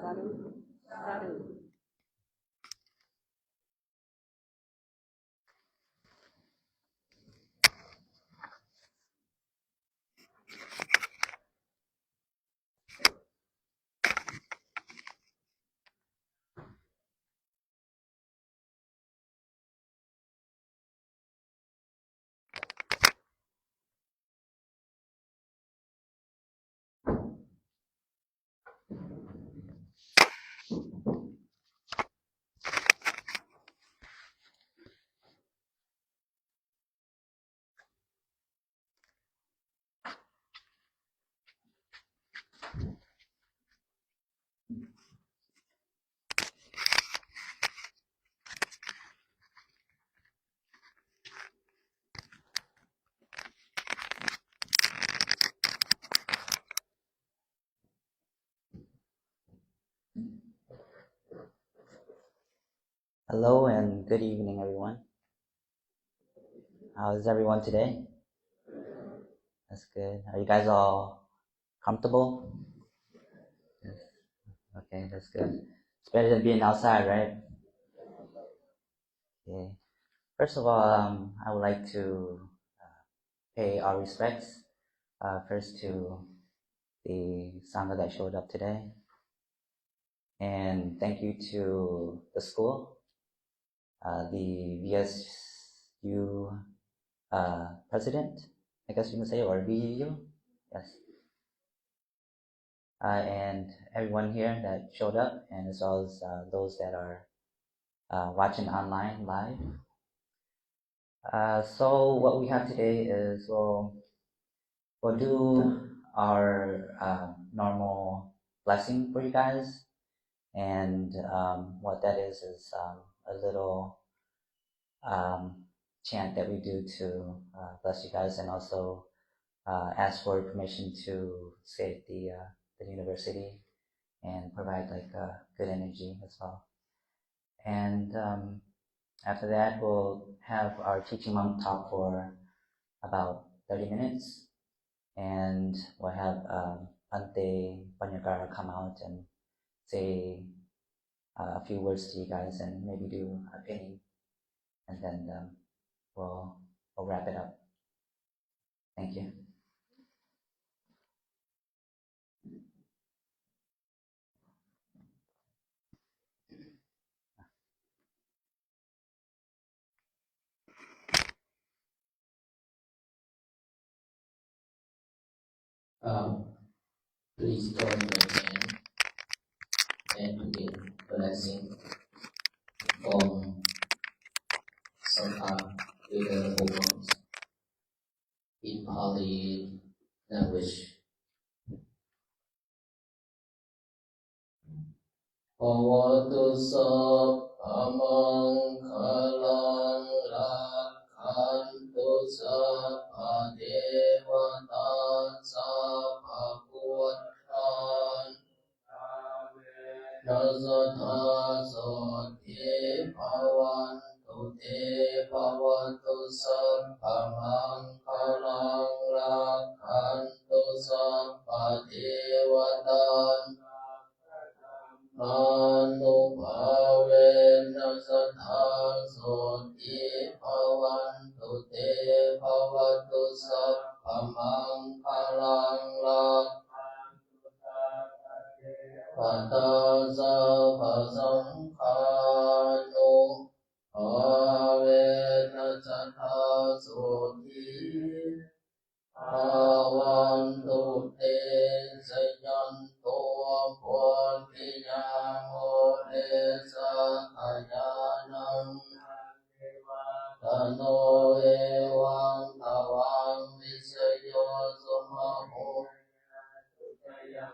Sadhu, sadhu. Hello and good evening, everyone. How is everyone today? That's good. Are you guys all comfortable? Yes. Okay, that's good. It's better than being outside, right? Okay. First of all, I would like to pay our respects first to the Sangha that showed up today, and thank you to the school, the VSU president, I guess you can say, or VU, yes. And everyone here that showed up, and as well as those that are watching online live. So what we have today is we'll do our normal blessing for you guys, and what that is a little chant that we do to bless you guys, and also ask for permission to say the university and provide like good energy as well. And after that, we'll have our teaching monk talk for about 30 minutes, and we'll have Ante Panyagara come out and say a few words to you guys, and maybe do a pinning, and then we'll wrap it up. Thank you. Please join your hand and begin blessing from Sangha with the vocals in Pali language. Bhavatu Sappamang Kalang Rakhantu Sappa Devata Sappa Putthan Nasatha Sote Bhavantu Te Bhavatu Sappamang Kalang Rakhantu Sappa Devatan Anubhavena Sattha Soti Bhavantu Te Bhavatu Sappamang Kalang Pataza Pasamkhano Avena Sattha Soti Bhavantu Te Sayanto Bodhiyamo Te Sakayanam Tano Evang Tavang Visayo Sumaho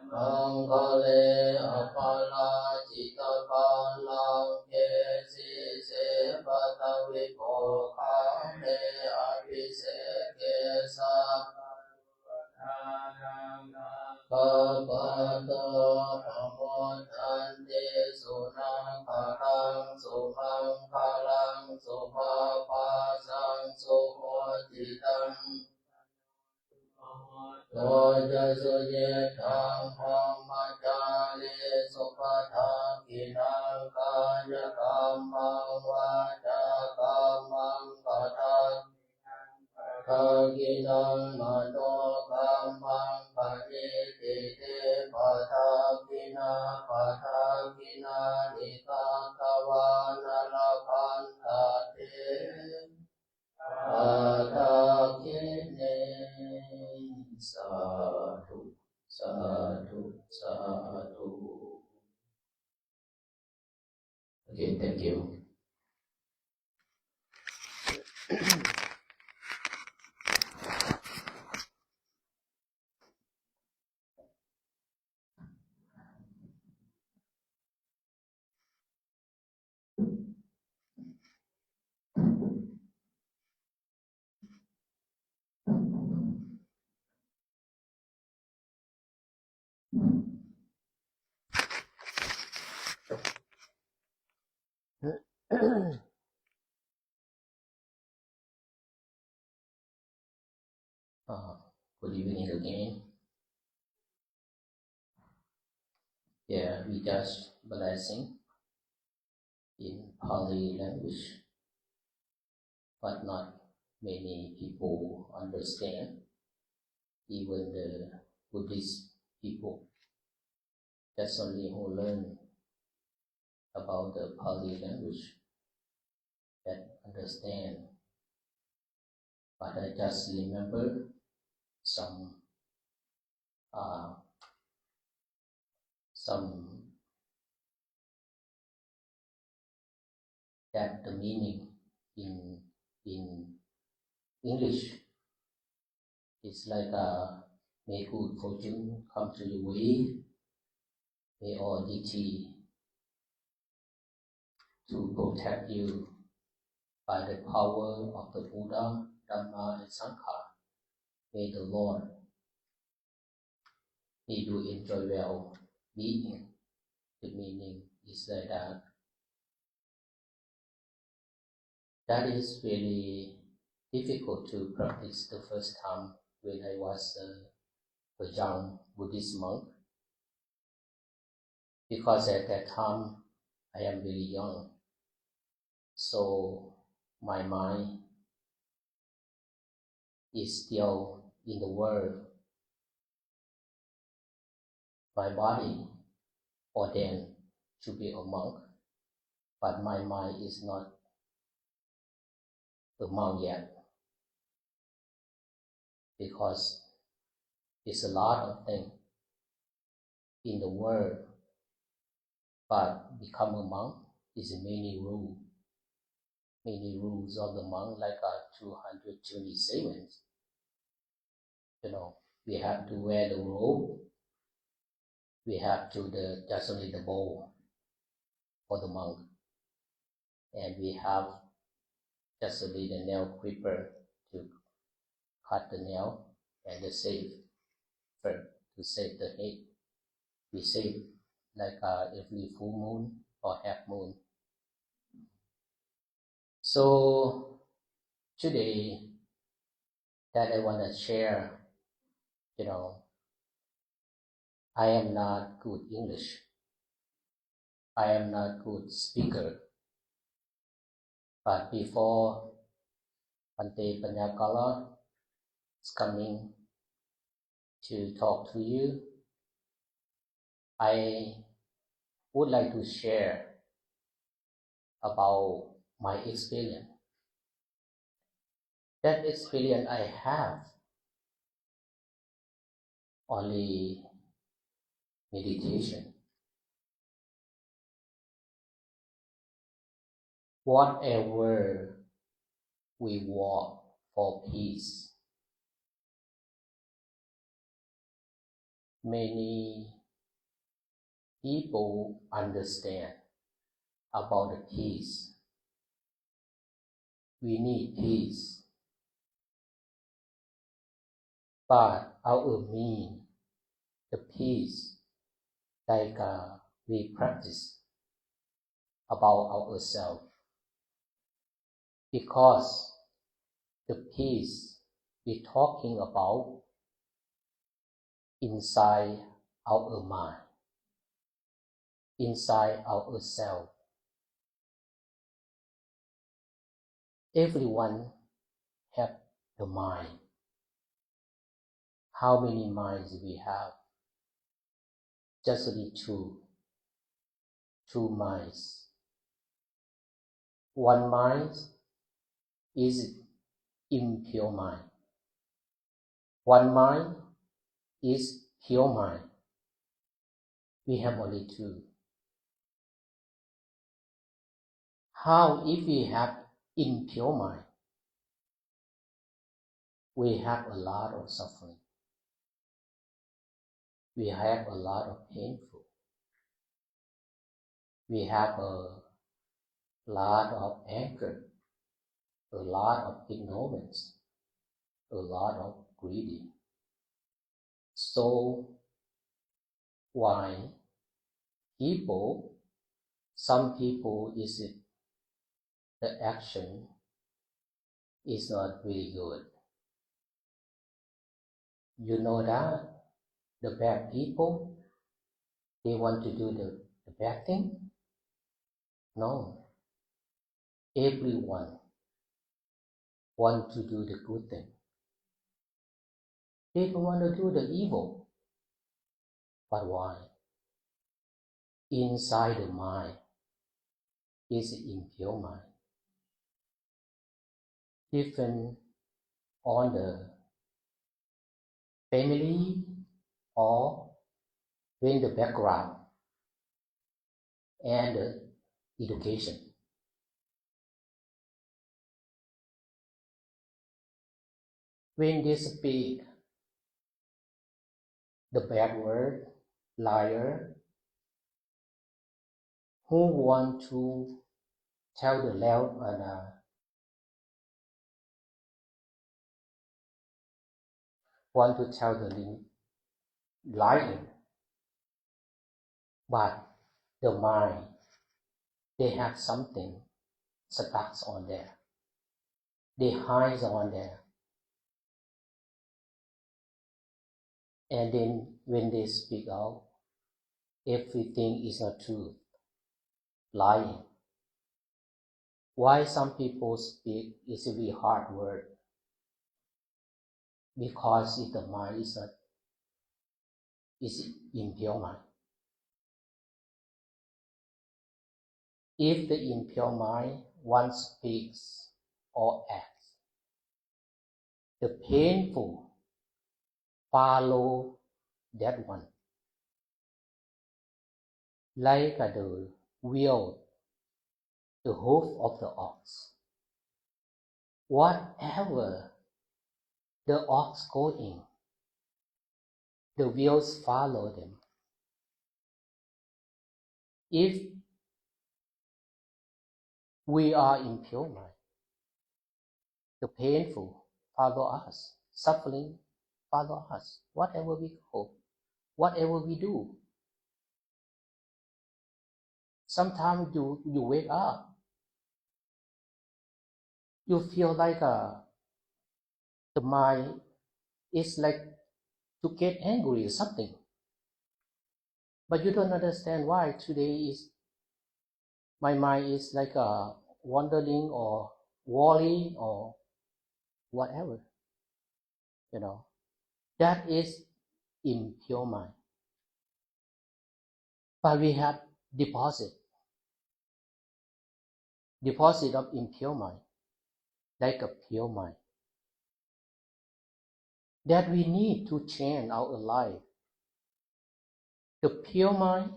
Mangale Apala Chitapalang Kesi Sepata Vipokame Abhiseke Sap Kapata Pamodante Sunakalang Sumangkalang Sumapasang Sumotitam Doja Suje Tham Hom จาริสุปทากินังกายกรรมังวาจากรรมังปะทังทากินังมโนกรรมังปณิทิเตปะทากินาปะทากินานิกาตวานลพันธาเตปะทากิเนสาธุสาธุสาธุ Okay, thank you. Good evening again. Yeah, we just blessing in Pali language, but not many people understand. Even the Buddhist people, that's only who learn about the Pali language that understand. But I just remember some that the meaning in English is like may good fortune come to your way, may all deity to protect you by the power of the Buddha, Dhamma and Sangha. May the Lord may you enjoy well being. The meaning is like that. That is really difficult to practice the first time when I was a young Buddhist monk, because at that time I am very young, so my mind is still in the world. My body ordained to be a monk, but my mind is not a monk yet, because it's a lot of things in the world, but become a monk is many rules of the monk, like 227. We have to wear the robe, we have to just only the bow for the monk, and we have just only the nail clipper to cut the nail, and the save to save the head. We save like every full moon or half moon. So today that I want to share, I am not good English. I am not good speaker. But before Bhante Panyakala is coming to talk to you, I would like to share about my experience. That experience I have only meditation. Whatever we walk for peace, many people understand about the peace. We need peace, but our mean the peace like we practice about ourselves, because the peace we're talking about inside our mind. inside ourselves. Everyone have the mind. How many minds we have? Just only two minds. One mind is impure mind. One mind is pure mind. We have only two. How if we have impure mind? We have a lot of suffering. We have a lot of painful. We have a lot of anger, a lot of ignorance, a lot of greedy. So why some people is it the action is not really good. You know that the bad people, they want to do the bad thing? No. Everyone want to do the good thing. They don't want to do the evil. But why? Inside the mind is impure mind. Different on the family or in the background and the education. When they speak the bad word, liar, who want to tell the loud and want to tell the lying, but the mind, they have something stuck on there. They hide on there. And then when they speak out, everything is not true, lying. Why some people speak is a very hard word? Because if the mind is impure mind. If the impure mind once speaks or acts, the painful follow that one. Like the wheel, the hoof of the ox. Whatever the ox going, the wheels follow them. If we are impure mind, the painful follow us, suffering follow us, whatever we go, whatever we do. Sometimes you wake up, you feel like the mind is like to get angry or something. But you don't understand why today is my mind is like wandering or worry or whatever. That is impure mind. But we have deposit of impure mind, like a pure mind, that we need to change our life. The pure mind,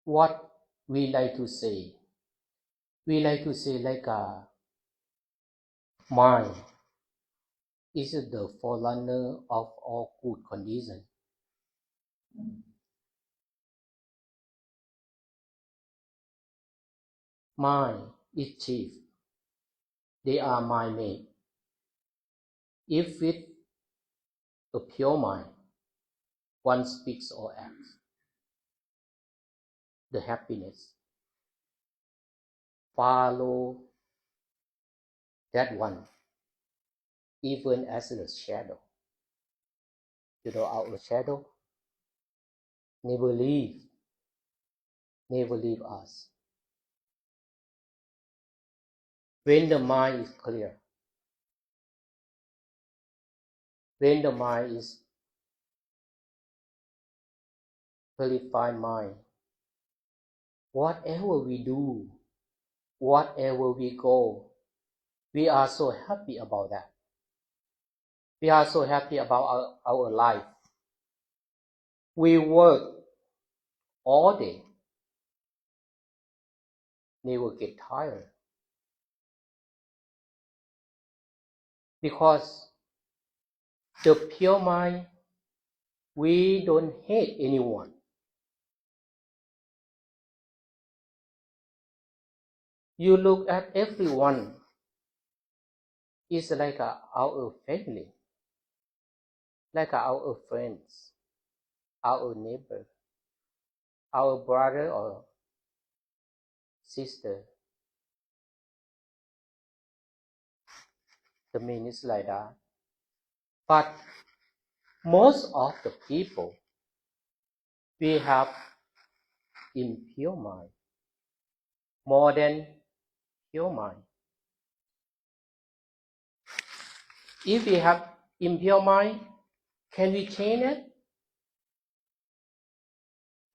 what we like to say like a mind is the forerunner of all good condition. Mind is chief. They are mind made. If with a pure mind, one speaks or acts, the happiness follow that one, even as a shadow. Our shadow, never leave us. When the mind is clear, when the mind is clarified mind, whatever we do, whatever we go, we are so happy about that. We are so happy about our life. We work all day, never get tired. Because the pure mind, we don't hate anyone. You look at everyone, it's like our family, like our friends, our neighbor, our brother or sister. The meaning is like that. But most of the people, we have impure mind, more than pure mind. If we have impure mind, can we change it?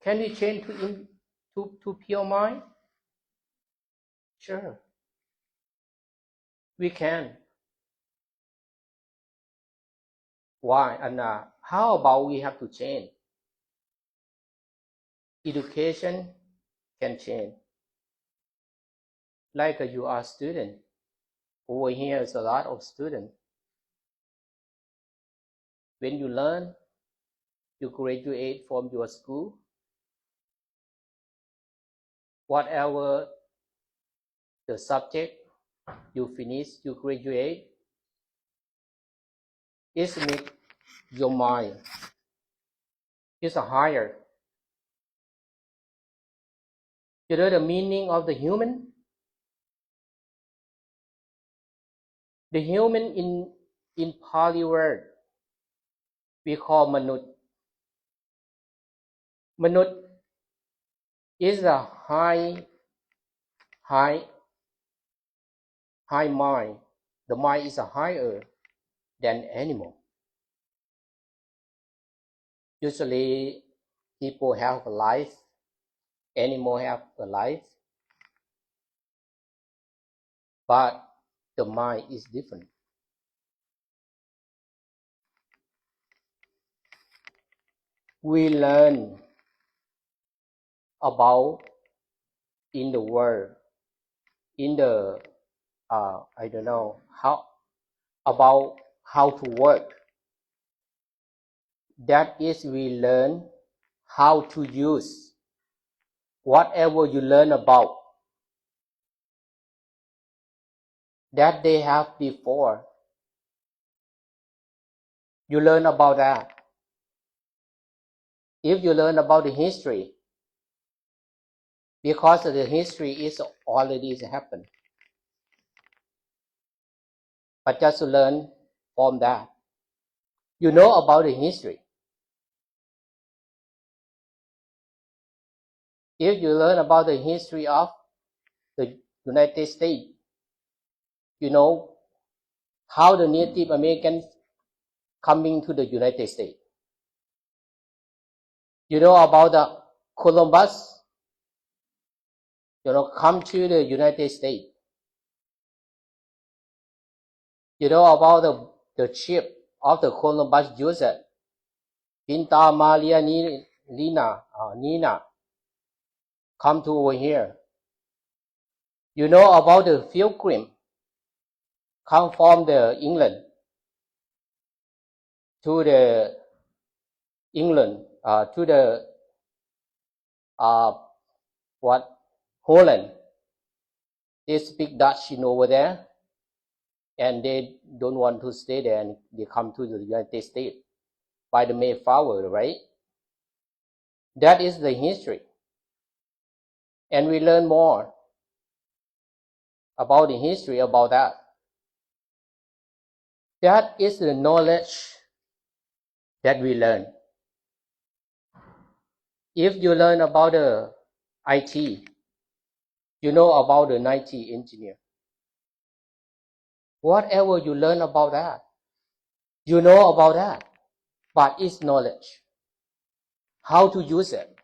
Can we change to pure mind? Sure, we can. Why? And how about we have to change? Education can change. Like you are a student. Over here is a lot of students. When you learn, you graduate from your school, whatever the subject you finish, you graduate, it makes your mind is higher. You know the meaning of the human? The human in Pali word, we call Manut. Manut is a high mind. The mind is higher than animal. Usually people have a life, animal have a life, but the mind is different. We learn about in the world, in the I don't know how about how to work. That is, we learn how to use whatever you learn about that they have before. You learn about that. If you learn about the history, because the history is already happened, but just to learn from that, you know about the history. If you learn about the history of the United States, you know how the Native Americans coming to the United States. You know about the Columbus, come to the United States. You know about the ship of the Columbus Joseph, Pinta Maria Nina, come to over here. You know about the Pilgrim, come from the England to the Holland. They speak Dutch over there, and they don't want to stay there, and they come to the United States by the Mayflower, right? That is the history. And we learn more about the history about that. That is the knowledge that we learn. If you learn about the IT, you know about the IT engineer. Whatever you learn about that, you know about that, but it's knowledge. How to use it.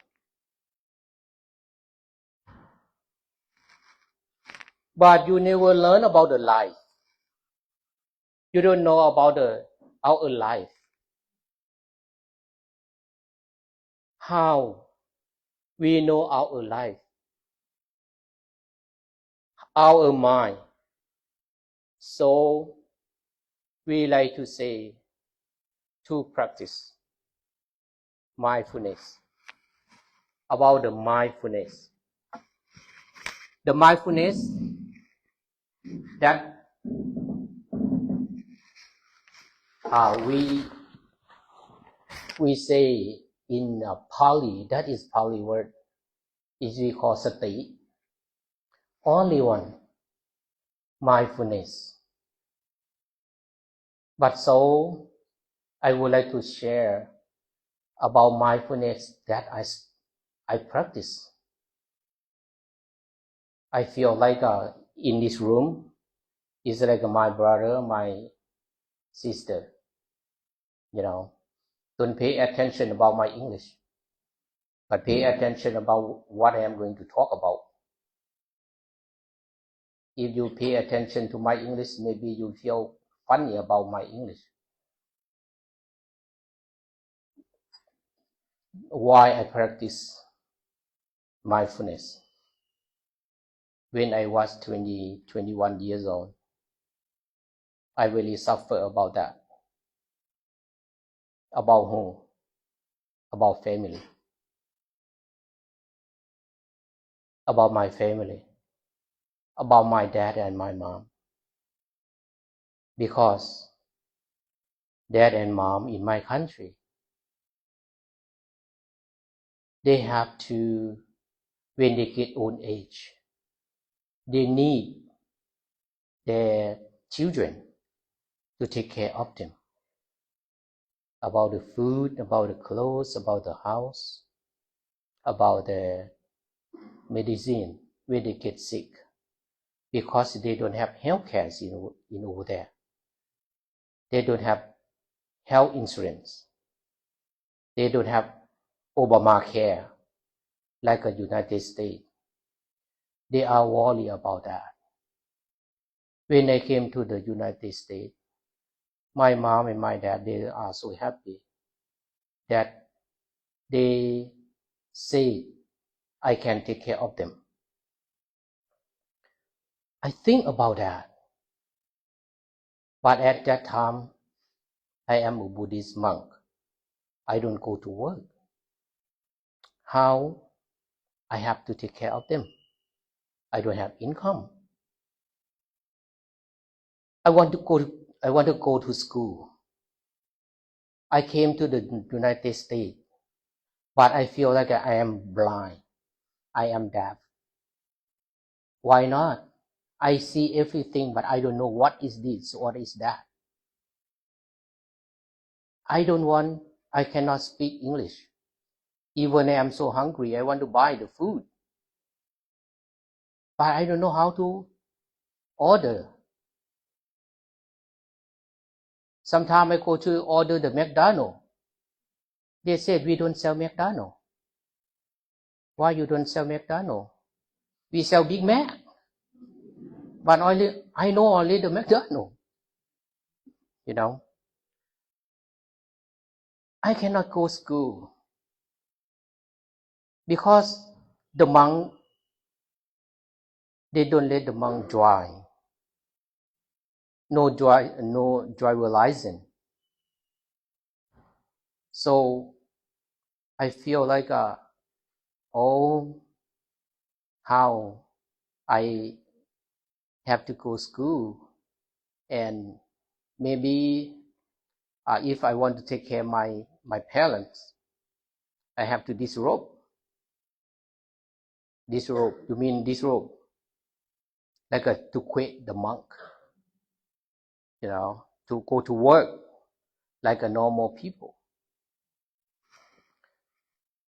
But you never learn about the life. You don't know about our life. How we know our life, our mind. So we like to say to practice mindfulness. About the mindfulness. The mindfulness that we say in Pali, that is Pali word, is we call sati. Only one, mindfulness. But so I would like to share about mindfulness that I practice. I feel like in this room is like my brother, my sister. Don't pay attention about my English, but pay attention about what I am going to talk about. If you pay attention to my English, maybe you feel funny about my English. Why I practice mindfulness? When I was 21 years old, I really suffer about that. About who? About family. About my family. About my dad and my mom. Because dad and mom in my country, they have to, when they get old age, they need their children to take care of them. About the food, about the clothes, about the house, about the medicine when they get sick, because they don't have health care in over there. They don't have health insurance. They don't have Obamacare like a United States. They are worried about that. When I came to the United States, my mom and my dad, they are so happy that they say I can take care of them. I think about that. But at that time, I am a Buddhist monk. I don't go to work. How I have to take care of them? I don't have income. I want to go to school. I came to the United States, but I feel like I am blind. I am deaf. Why not? I see everything, but I don't know what is this, what is that. I cannot speak English. Even I am so hungry, I want to buy the food. But I don't know how to order. Sometimes I go to order the McDonald's. They said we don't sell McDonald's. Why you don't sell McDonald's? We sell Big Mac. But I know only the McDonald's. I cannot go to school because the monk, they don't let the monk drive. No driver license. So I feel like how I have to go to school, and maybe if I want to take care of my parents, I have to disrobe. Disrobe, you mean disrobe? Like to quit the monk, to go to work like a normal people.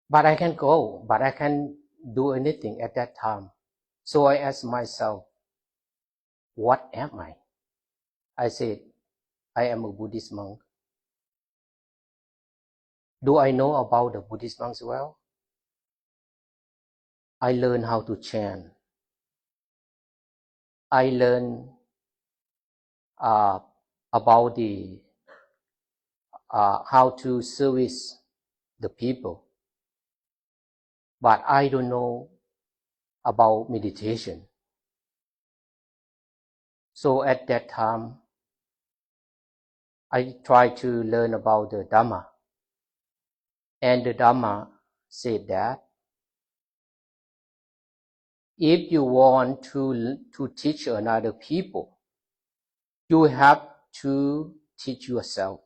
But I can go, but I can do anything at that time. So I asked myself, what am I? I said, I am a Buddhist monk. Do I know about the Buddhist monks well? I learned how to chant. I learned about the how to service the people. But I don't know about meditation. So at that time, I tried to learn about the Dhamma. And the Dhamma said that if you want to teach another people, you have to teach yourself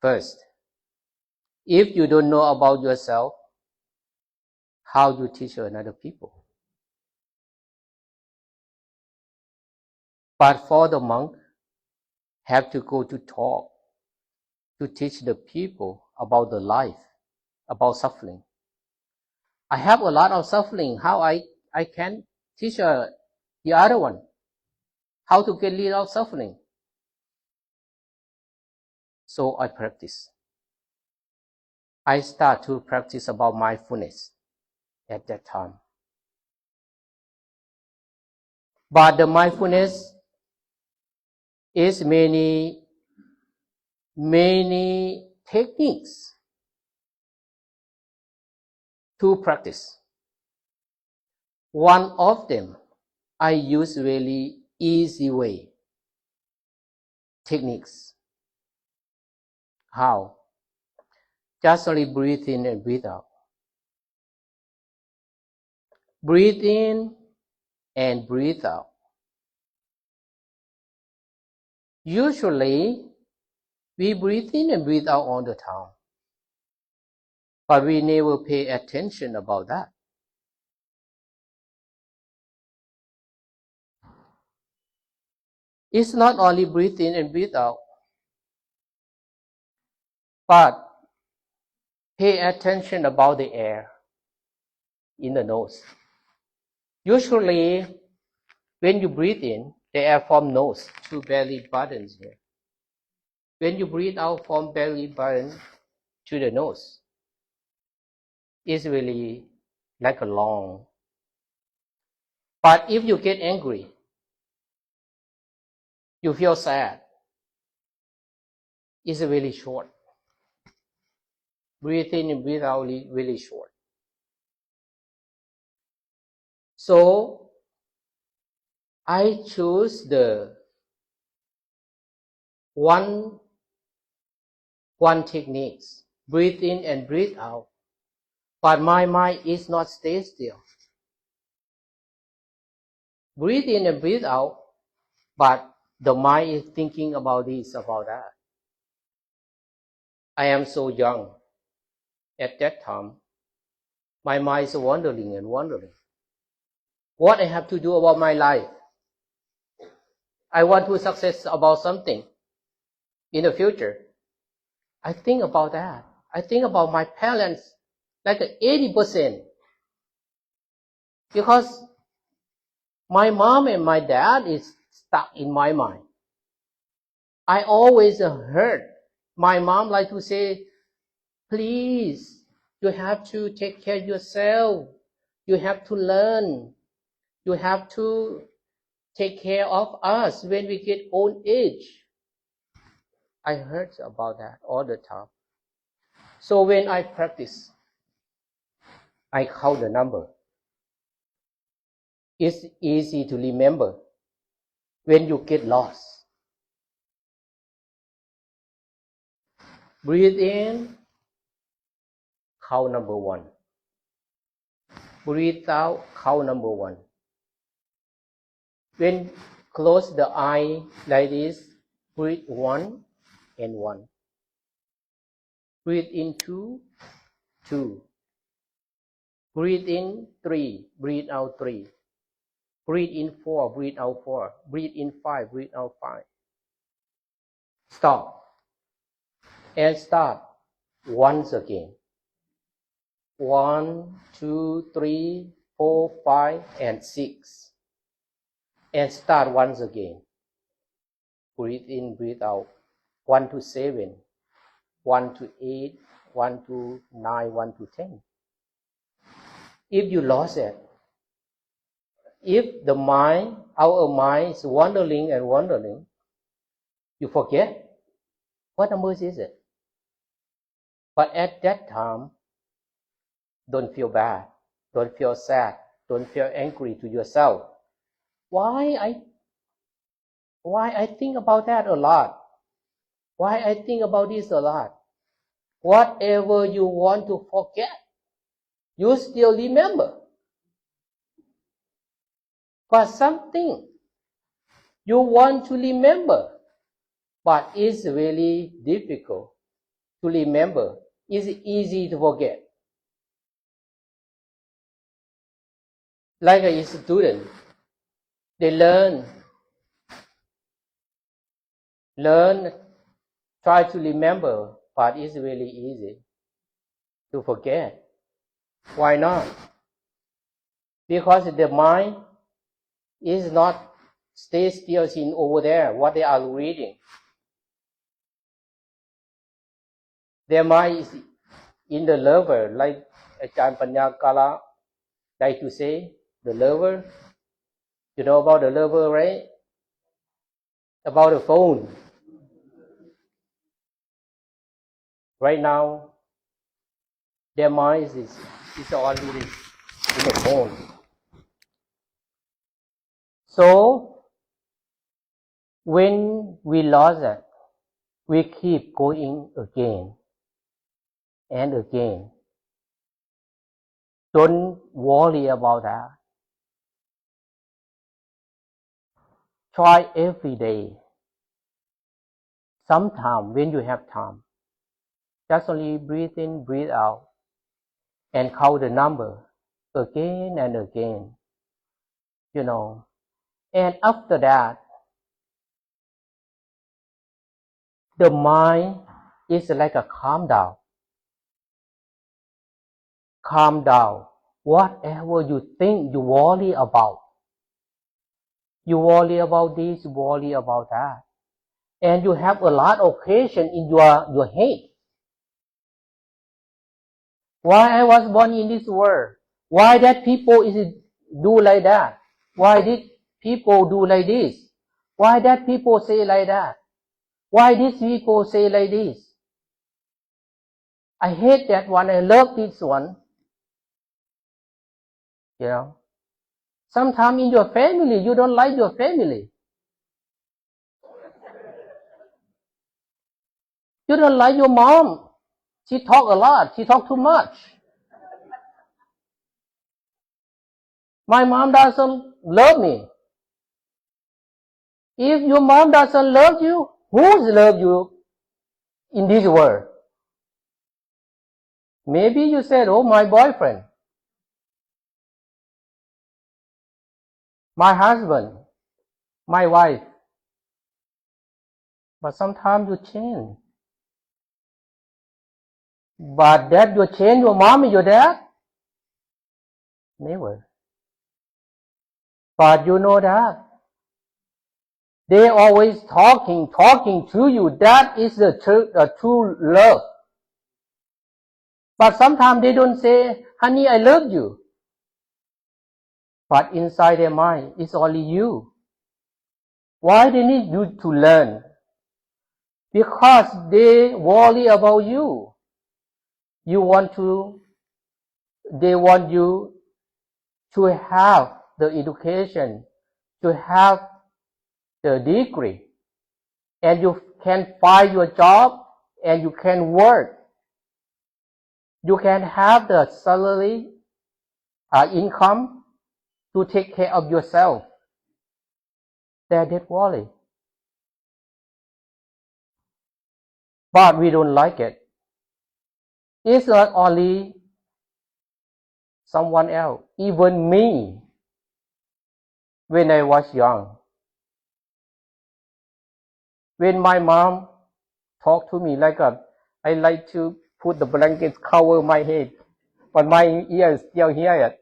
first. If you don't know about yourself, how you teach another people? But for the monk, have to go to talk, to teach the people about the life, about suffering. I have a lot of suffering. How I can teach the other one how to get rid of suffering? So I practice. I start to practice about mindfulness at that time. But the mindfulness is many techniques to practice. One of them, I use really easy way techniques. How? Just only breathe in and breathe out. Breathe in and breathe out. Usually, we breathe in and breathe out all the time. But we never pay attention about that. It's not only breathe in and breathe out, but pay attention about the air in the nose. Usually, when you breathe in, the air from nose to belly button here. When you breathe out from belly button to the nose, it's really like a long. But if you get angry, you feel sad, it's really short. Breathe in and breathe out really short. So I choose the one techniques. Breathe in and breathe out. But my mind is not stay still. Breathe in and breathe out, but the mind is thinking about this, about that. I am so young. At that time, my mind is wandering and wandering. What I have to do about my life? I want to success about something in the future. I think about that. I think about my parents like 80%. Because my mom and my dad is stuck in my mind. I always heard my mom like to say, please, you have to take care of yourself. You have to learn. You have to take care of us when we get old age. I heard about that all the time. So when I practice, I count the number. It's easy to remember when you get lost. Breathe in, count number 1. Breathe out, count number 1. When close the eye like this, breathe 1 and 1. Breathe in 2, 2. Breathe in 3, breathe out 3. Breathe in 4, breathe out 4. Breathe in 5, breathe out 5. Stop. And start. once again. 1, 2, 3, 4, 5, and 6. And start once again. Breathe in, breathe out. 1 to 7, 1 to 8, 1 to 9, 1 to 10. If you lost it, if the mind, our mind is wandering and wandering, you forget what numbers is it. But at that time, don't feel bad, don't feel sad, don't feel angry to yourself. Why I think about that a lot? Why I think about this a lot? Whatever you want to forget, you still remember. But something you want to remember, but it's really difficult to remember. It's easy to forget. Like a student, they learn, try to remember, but it's really easy to forget. Why not? Because the mind is not stay still in over there, what they are reading. Their mind is in the lover, like Ajahn Panya Kala like to say, the lover. You know about the lover, right? About the phone. Right now, their mind is already in the phone. So, when we lost it, we keep going again and again. Don't worry about that. Try every day. Sometime when you have time, just only breathe in, breathe out, and count the number again and again. You know, and after that, the mind is like a calm down. Calm down. Whatever you think, you worry about. You worry about this, you worry about that. And you have a lot of question in your head. Why I was born in this world? Why that people do like that? Why did people do like this? Why that people say like that? Why these people say like this? I hate that one, I love this one. You know, sometimes in your family, you don't like your family. You don't like your mom. She talk a lot. She talk too much. My mom doesn't love me. If your mom doesn't love you, who's love you in this world? Maybe you said, oh, my boyfriend, my husband, my wife. But sometimes you change. But that you change your mom and your dad? Never. But you know that. They always talking to you. That is the true love. But sometimes they don't say, honey, I love you. But inside their mind, it's only you. Why they need you to learn? Because they worry about you. They want you to have the education, to have the degree, and you can find your job, and you can work. You can have the salary, income to take care of yourself. They're dead worry. But we don't like it. It's not only someone else, even me, when I was young. When my mom talked to me like I like to put the blanket cover my head, but my ears still hear it.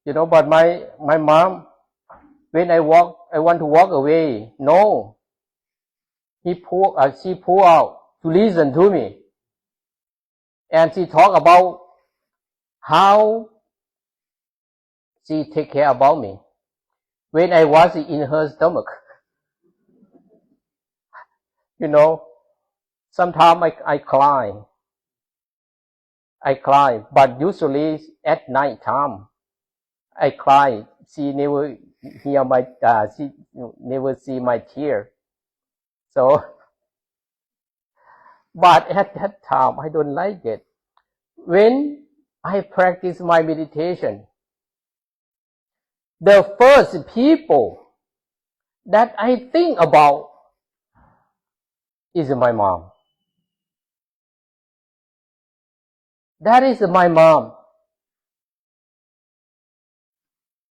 But my mom, when I want to walk away. No, she pull out to listen to me, and she talk about how she take care about me when I was in her stomach. Sometimes I cry, but usually at night time I cry. She never hear she never see my tear. So, but at that time I don't like it. When I practice my meditation, the first people that I think about is my mom. That is my mom.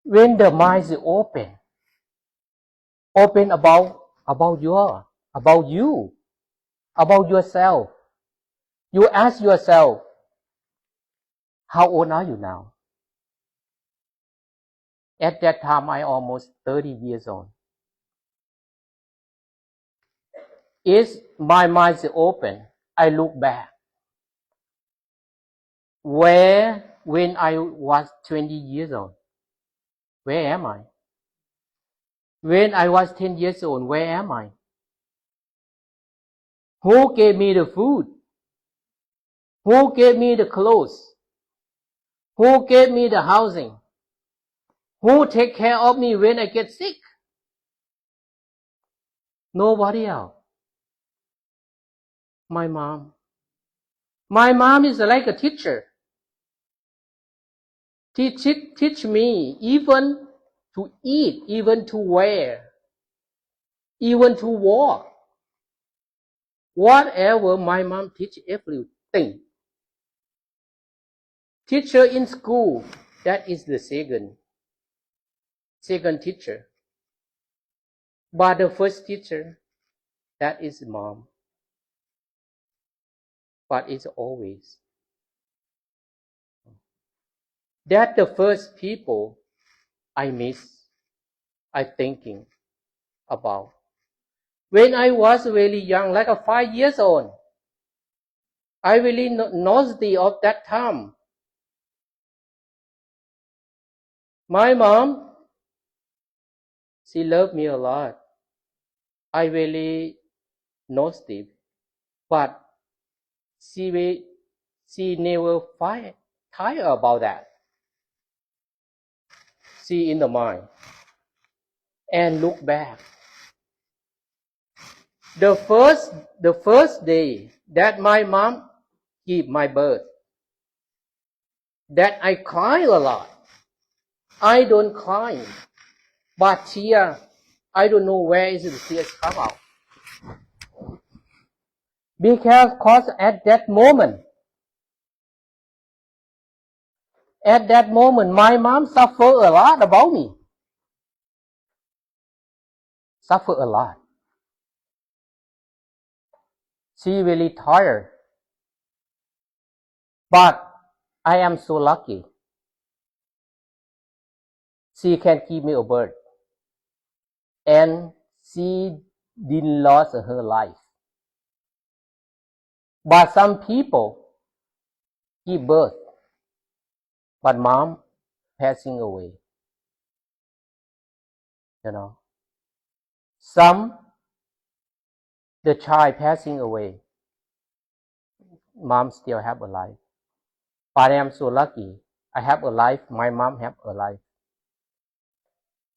When the mind is open about you, about yourself, you ask yourself, how old are you now? At that time, I almost 30 years old. Is my mind is open? I look back. When I was 20 years old, where am I? When I was 10 years old, where am I? Who gave me the food? Who gave me the clothes? Who gave me the housing? Who take care of me when I get sick? Nobody else. My mom. My mom is like a teacher. Teach me even to eat, even to wear, even to walk. Whatever my mom teach everything. Teacher in school, that is the second teacher. But the first teacher, that is mom. But it's always. That the first people I thinking about. When I was really young, like 5 years old, I really nosy of that time. My mom, she loved me a lot. I really nosy, but she never tired about that. She in the mind and look back. The first day that my mom gave my birth, that I cry a lot. I don't cry, but tear, I don't know where is the tears come out. Because at that moment, my mom suffered a lot about me. Suffered a lot. She really tired. But I am so lucky. She can give me a birth. And she didn't lose her life. But some people give birth, but mom passing away. Some, the child passing away, mom still have a life. But I am so lucky. I have a life, my mom have a life.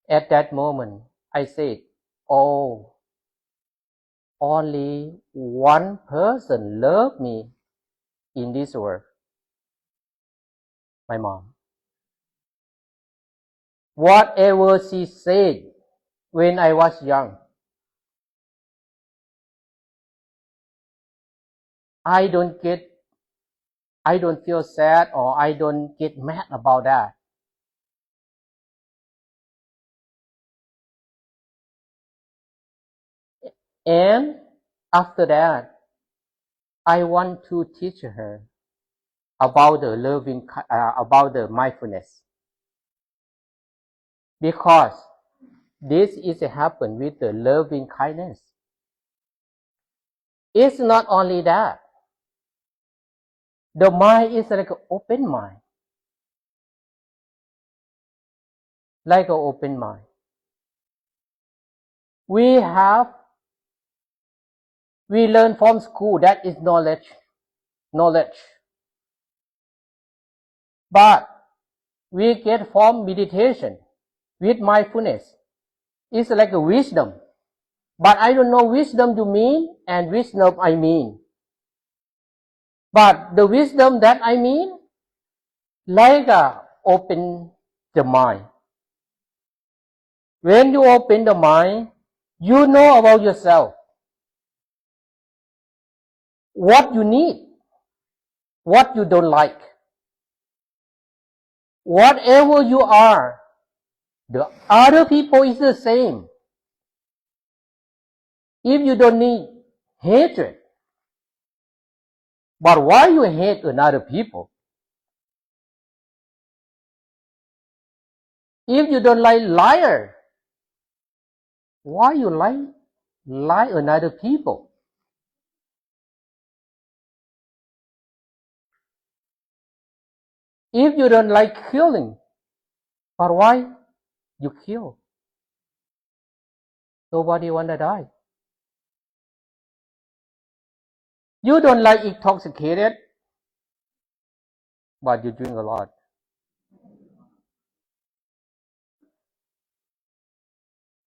At that moment, I said, oh, only one person loved me in this world. My mom. Whatever she said when I was young, I don't feel sad or I don't get mad about that. And after that, I want to teach her about about the mindfulness, because this is happen with the loving kindness. It's not only that. The mind is like an open mind. Like an open mind. We learn from school, that is knowledge. But we get from meditation with mindfulness. It's like a wisdom. But I don't know wisdom you mean and wisdom I mean. But the wisdom that I mean, like open the mind. When you open the mind, you know about yourself. What you need, what you don't like. Whatever you are, the other people is the same. If you don't need hatred, but why you hate another people? If you don't like liar, why you lie another people? If you don't like killing, but why you kill? Nobody wanna die. You don't like intoxicated, but you drink a lot.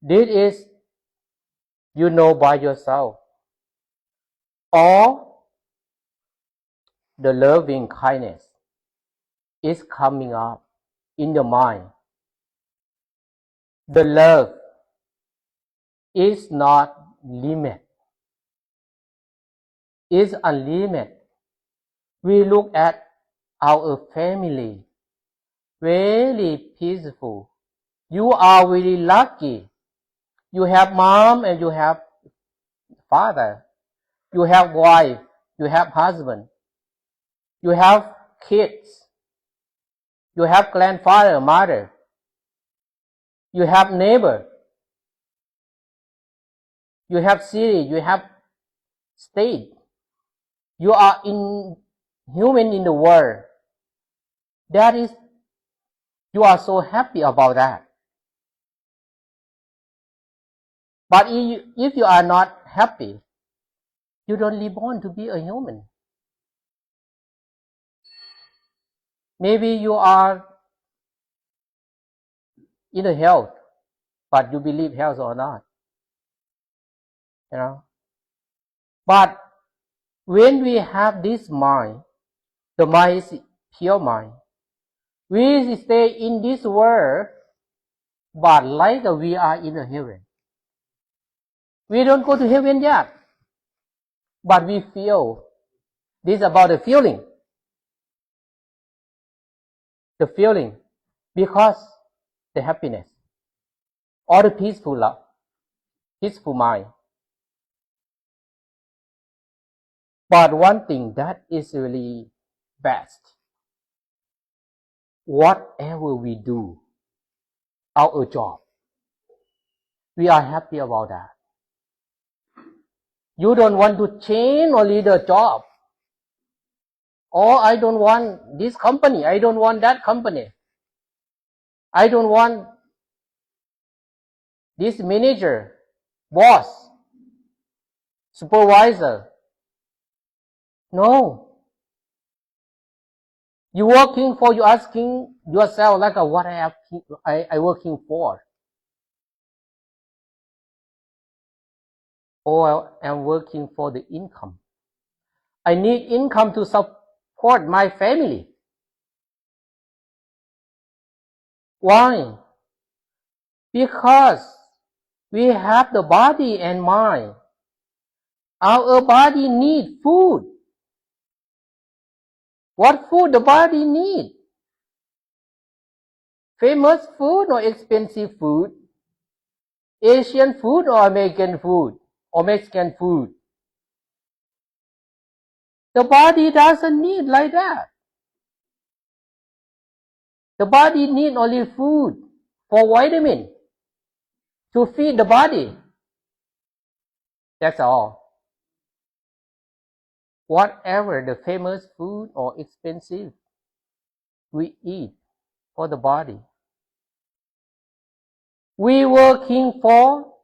This is, you know by yourself. Or the loving kindness is coming up in the mind. The love is not limited. It's unlimited. We look at our family, very peaceful. You are really lucky. You have mom and you have father. You have wife. You have husband. You have kids. You have grandfather, mother. You have neighbor. You have city. You have state. You are human in the world. That is, you are so happy about that. But if you are not happy, you don't live on to be a human. Maybe you are in the health, but you believe health or not. You know. But when we have this mind, the mind is pure mind. We stay in this world, but like we are in a heaven. We don't go to heaven yet, but we feel. This is about the feeling. The feeling, because the happiness, or the peaceful love, peaceful mind. But one thing that is really best, whatever we do, our job, we are happy about that. You don't want to change only the job. Or I don't want this company, I don't want that company. I don't want this manager, boss, supervisor. No. You working for, you asking yourself like what I working for. Or I'm working for the income. I need income to support my family. Why? Because we have the body and mind. Our body need food. What food the body need? Famous food or expensive food? Asian food or American food? Or Mexican food? The body doesn't need like that. The body need only food for vitamin to feed the body. That's all. Whatever the famous food or expensive we eat for the body. We working for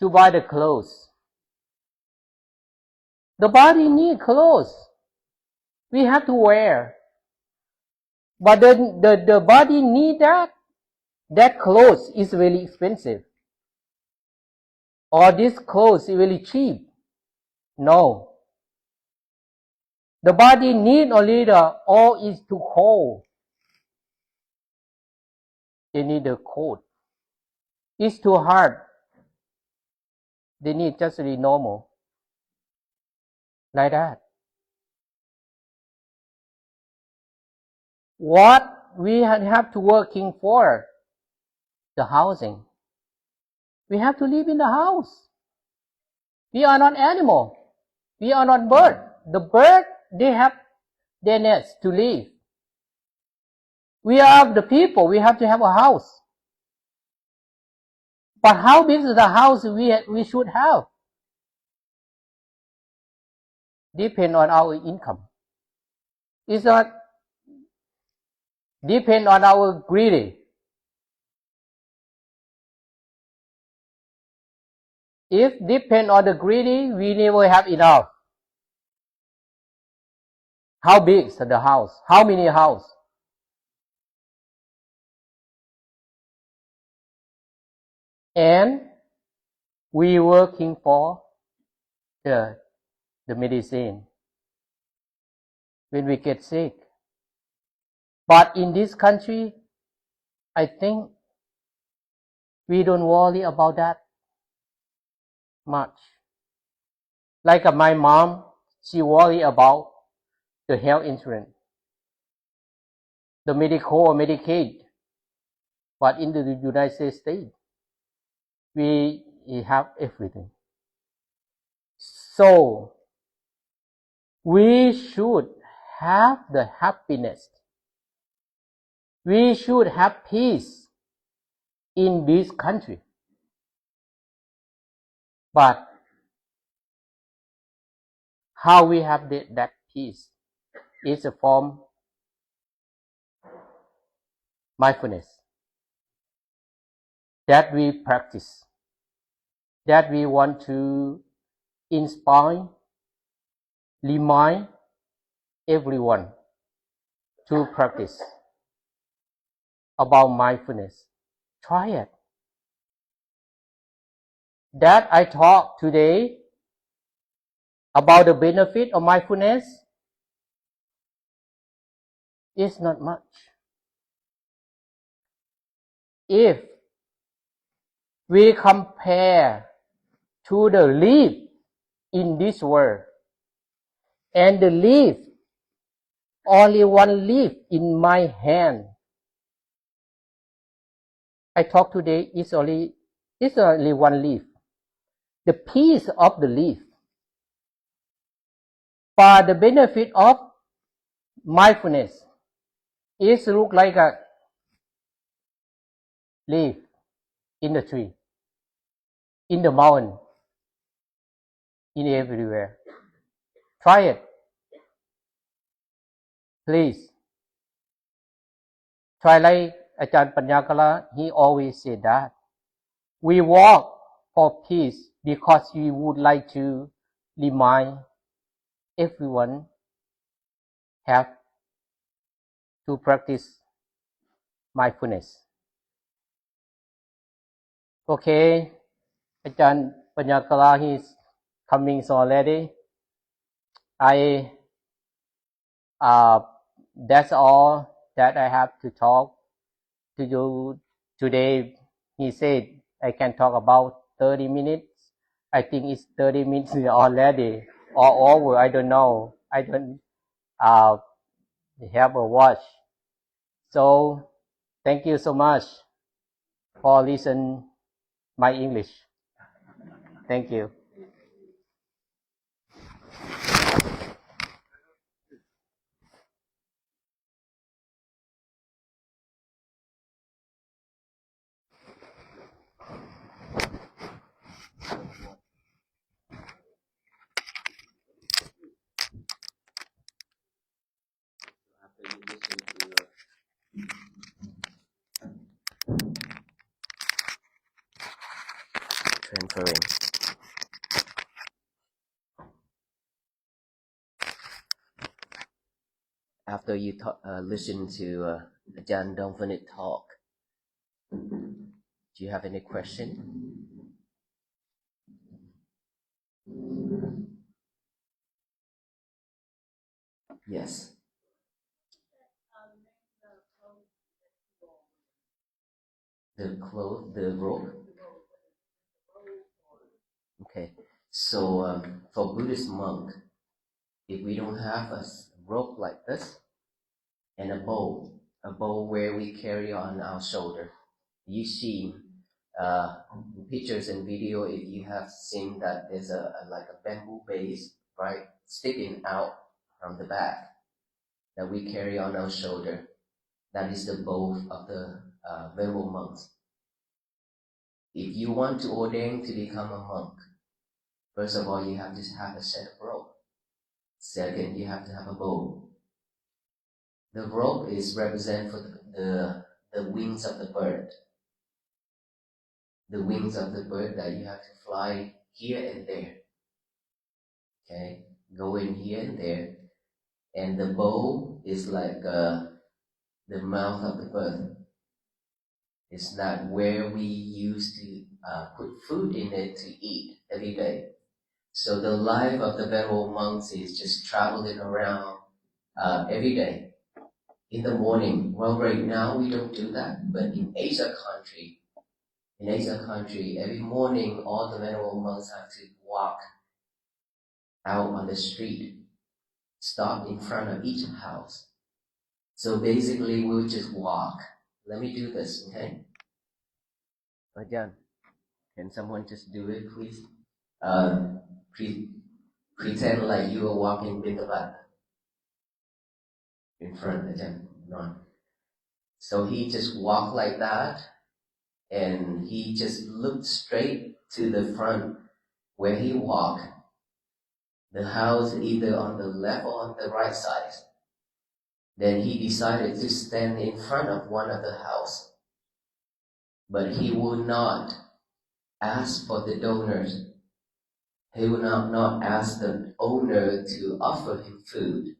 to buy the clothes. The body need clothes. We have to wear. But the body need that. That clothes is really expensive. Or this clothes is really cheap. No. The body need only all is too cold. They need the cold. It's too hard. They need just really normal. Like that. What we have to working for? The housing. We have to live in the house. We are not animal. We are not bird. The bird, they have their nest to live. We are the people. We have to have a house. But how big is the house we should have? Depend on our income. It's not depend on our greedy. If depend on the greedy, we never have enough. How big is the house? How many house? And we working for the medicine when we get sick. But in this country, I think we don't worry about that much. Like my mom, she worry about the health insurance, the medical or Medicaid. But in the United States, we have everything. So, we should have the happiness. We should have peace in this country. But how we have that peace is a form mindfulness that we practice, that we want to inspire, remind everyone to practice about mindfulness. Try it. That I talk today about the benefit of mindfulness is not much. If we compare to the leaf in this world and the leaf, only one leaf in my hand, I talk today is only one leaf, the piece of the leaf. But the benefit of mindfulness is look like a leaf in the tree, in the mountain, in everywhere. Try it. Please. Try like Ajahn Panyakala, he always said that. We walk for peace because we would like to remind everyone have to practice mindfulness. Okay, Ajahn Panyakala, he's coming so already. That's all that I have to talk to you today. He said I can talk about 30 minutes. I think it's 30 minutes already or over. I don't know. I don't have a watch. So thank you so much for listening my English. Thank you. transferring. After you listen to Ajahn Dongphanit talk, do you have any question? Yes. The rope. Okay. So for Buddhist monk, if we don't have a rope like this and a bowl where we carry on our shoulder, you see pictures and video. If you have seen that there's like a bamboo base, right, sticking out from the back that we carry on our shoulder. That is the bowl of the venerable monks. If you want to ordain to become a monk, first of all, you have to have a set of rope. Second, you have to have a bow. The rope is represent for the wings of the bird. The wings of the bird that you have to fly here and there. Okay, going here and there. And the bow is like the mouth of the bird. It's not where we used to put food in it to eat every day. So the life of the venerable monks is just traveling around every day. In the morning, well, right now we don't do that, but in Asia country, every morning all the venerable monks have to walk out on the street, stop in front of each house. So basically, we'll just walk. Let me do this, okay? Ajahn, can someone just do it, please? Pretend like you are walking Bintabat in front of Ajahn. No. So he just walked like that, and he just looked straight to the front where he walked. The house either on the left or on the right side. Then he decided to stand in front of one of the house. But he would not ask for the donors. He would not ask the owner to offer him food.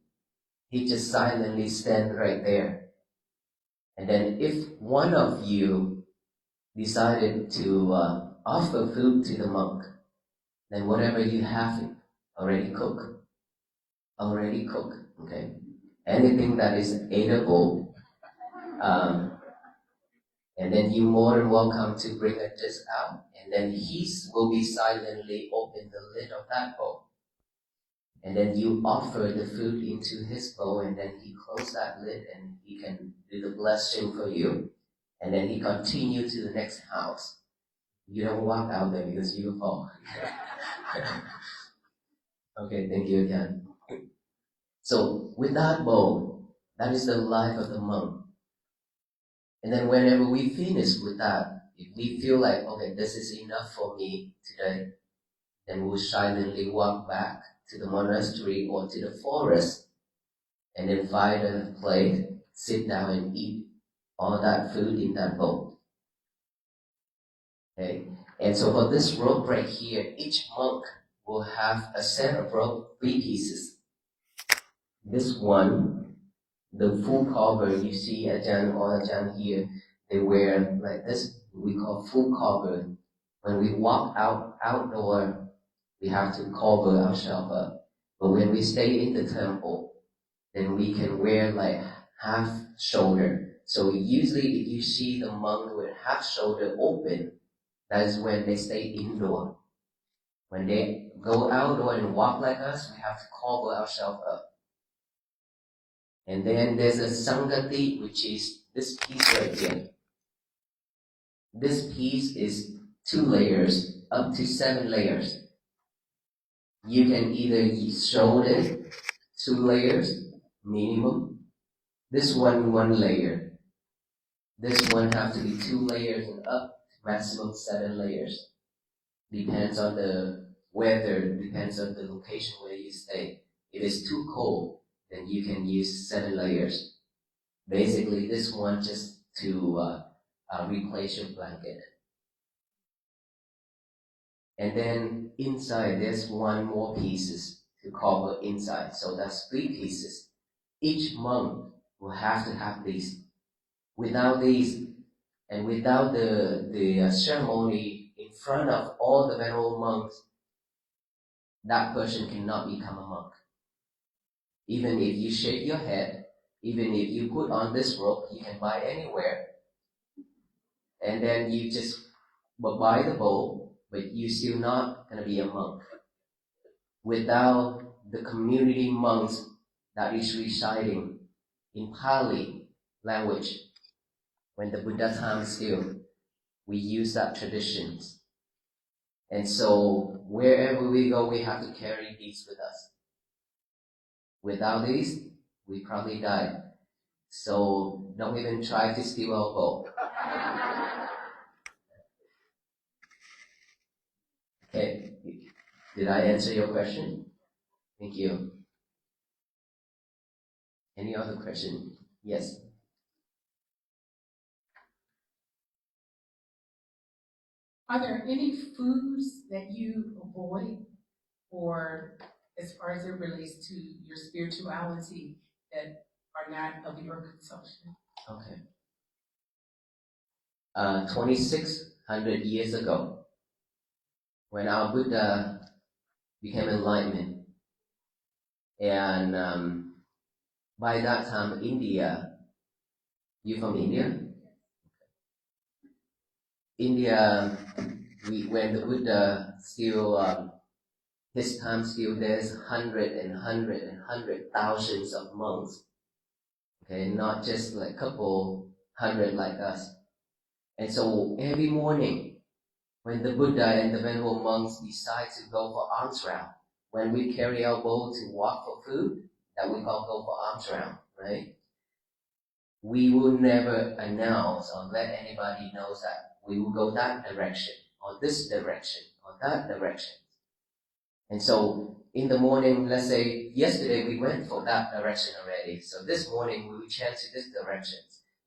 He just silently stand right there. And then if one of you decided to offer food to the monk, then whatever you have already cooked, okay? Anything that is edible, and then you're more than welcome to bring a dish out, and then he will be silently open the lid of that bowl. And then you offer the food into his bowl, and then he close that lid and he can do the blessing for you. And then he continue to the next house. You don't walk out there because you fall. Okay, thank you again. So with that bowl, that is the life of the monk. And then whenever we finish with that, if we feel like, okay, this is enough for me today, then we'll silently walk back to the monastery or to the forest and then find a plate, sit down and eat all that food in that bowl. Okay? And so for this rope right here, each monk will have a set of rope, 3 pieces. This one, the full cover, you see Ajahn or Ajahn here, they wear like this, we call full cover. When we walk outdoor, we have to cover ourselves up. But when we stay in the temple, then we can wear like half shoulder. So usually if you see the monk with half shoulder open, that is when they stay indoor. When they go outdoor and walk like us, we have to cover ourselves up. And then there's a Sangati, which is this piece right here. This piece is 2 layers, up to 7 layers. You can either shoulder 2 layers, minimum. This one 1 layer. This one have to be 2 layers and up, maximum 7 layers. Depends on the weather, depends on the location where you stay. If it's too cold, then you can use 7 layers. Basically, this one just to replace your blanket. And then inside there's one more pieces to cover inside. So that's 3 pieces. Each monk will have to have these. Without these, and without the ceremony in front of all the venerable monks, that person cannot become a monk. Even if you shave your head, even if you put on this robe, you can buy anywhere, and then you just buy the bowl, but you're still not going to be a monk. Without the community monks that is residing in Pali language, when the Buddha time still, we use that traditions. And so wherever we go, we have to carry these with us. Without these, we probably die. So don't even try to steal our bowl. Okay, did I answer your question? Thank you. Any other question? Yes. Are there any foods that you avoid, or as far as it relates to your spirituality, that are not of your consumption? Okay. 2,600 years ago, when our Buddha became enlightenment, and by that time, India, you from India? India, when the Buddha still, his time still, there's hundred thousands of monks. Okay, not just like couple hundred like us. And so every morning, when the Buddha and the venerable monks decide to go for alms round, when we carry our bowl to walk for food, that we call go for alms round, right? We will never announce or let anybody know that we will go that direction, or this direction, or that direction. And so in the morning, let's say yesterday we went for that direction already, so this morning we will change to this direction.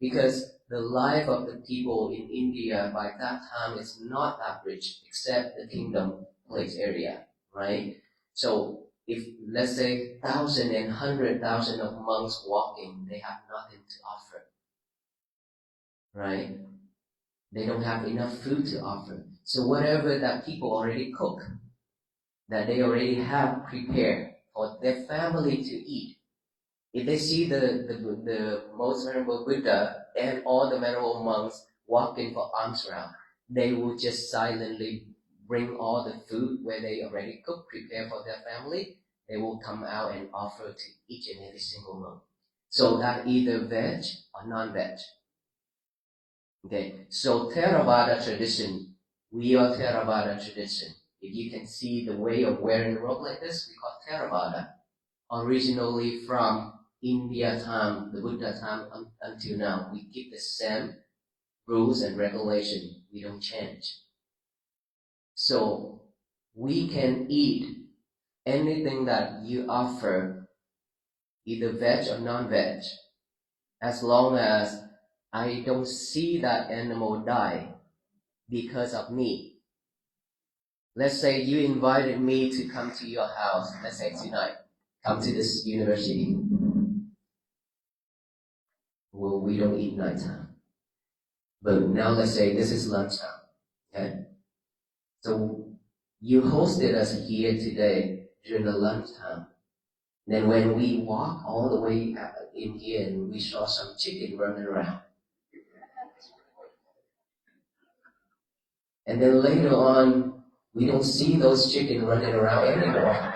Because the life of the people in India by that time is not that rich, except the kingdom place area, right? So if, let's say, 1,000 and 100,000 of monks walking, they have nothing to offer, right? They don't have enough food to offer. So whatever that people already cook, that they already have prepared for their family to eat, if they see the most venerable Buddha and all the venerable monks walking for alms round, they will just silently bring all the food where they already cooked, prepare for their family. They will come out and offer to each and every single monk. So that either veg or non-veg. Okay, so Theravada tradition, we are Theravada tradition. If you can see the way of wearing a robe like this, we call Theravada. Originally from India time, the Buddha time until now, we keep the same rules and regulation. We don't change. So we can eat anything that you offer, either veg or non-veg, as long as I don't see that animal die because of me. Let's say you invited me to come to your house, let's say tonight, come to this university. Well, we don't eat nighttime. But now let's say this is lunchtime, okay? So you hosted us here today during the lunchtime. Then when we walk all the way in here and we saw some chicken running around. And then later on, we don't see those chicken running around anymore.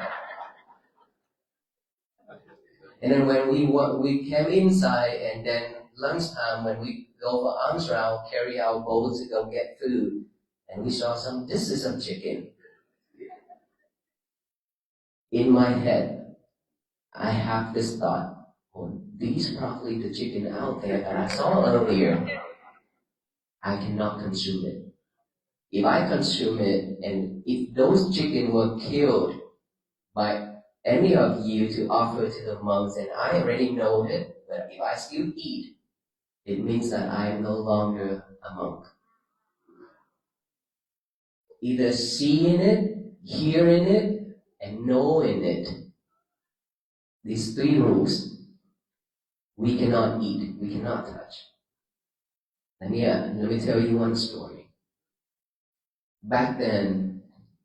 And then when we came inside, and then lunchtime when we go for alms round, carry our bowls to go get food, and we saw some dishes of chicken. In my head, I have this thought, oh, these probably the chicken out there that I saw earlier. I cannot consume it. If I consume it, and if those chicken were killed by any of you to offer to the monks, and I already know it, but if I still eat, it means that I am no longer a monk. either seeing it, hearing it, and knowing it. These three rules we cannot eat, we cannot touch. Let me tell you one story. Back then,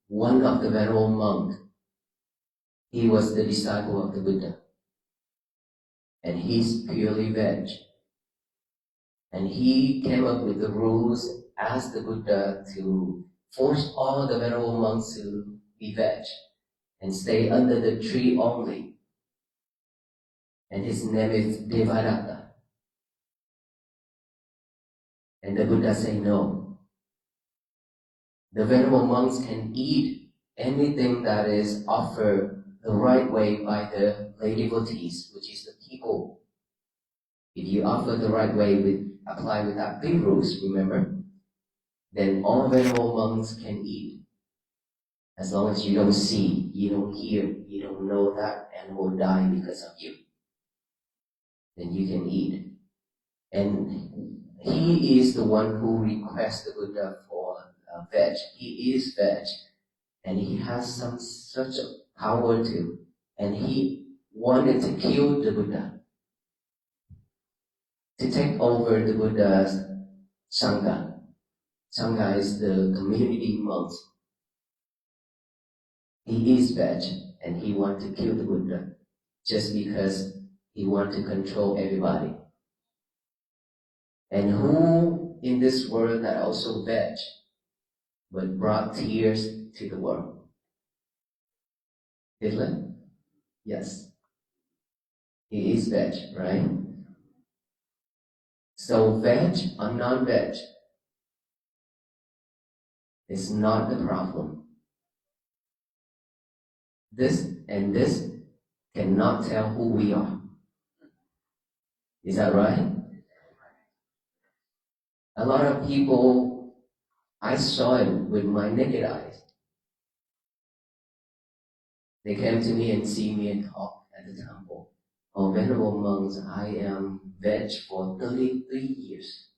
one of the venerable monk, he was the disciple of the Buddha, and he's purely veg. And he came up with the rules, asked the Buddha to force all the venerable monks to be veg and stay under the tree only. And his name is Devadatta. And the Buddha said no. The venerable monks can eat anything that is offered the right way by the lay devotees, which is the people. If you offer the right way apply without three rules, remember, then all venerable monks can eat. As long as you don't see, you don't hear, you don't know that animal die because of you, then you can eat. And he is the one who requests the Buddha for veg. He is veg, and he has such a power too. And he wanted to kill the Buddha, to take over the Buddha's Sangha. Sangha is the community monks. He is veg, and he wants to kill the Buddha just because he wants to control everybody. And who in this world that also veg, but brought tears to the world? Hitler? Yes. He is veg, right? So veg or non-veg is not the problem. This and this cannot tell who we are. Is that right? A lot of people, I saw it with my naked eyes. They came to me and see me and talk at the temple. Oh, venerable monks, I am veg for 33 years.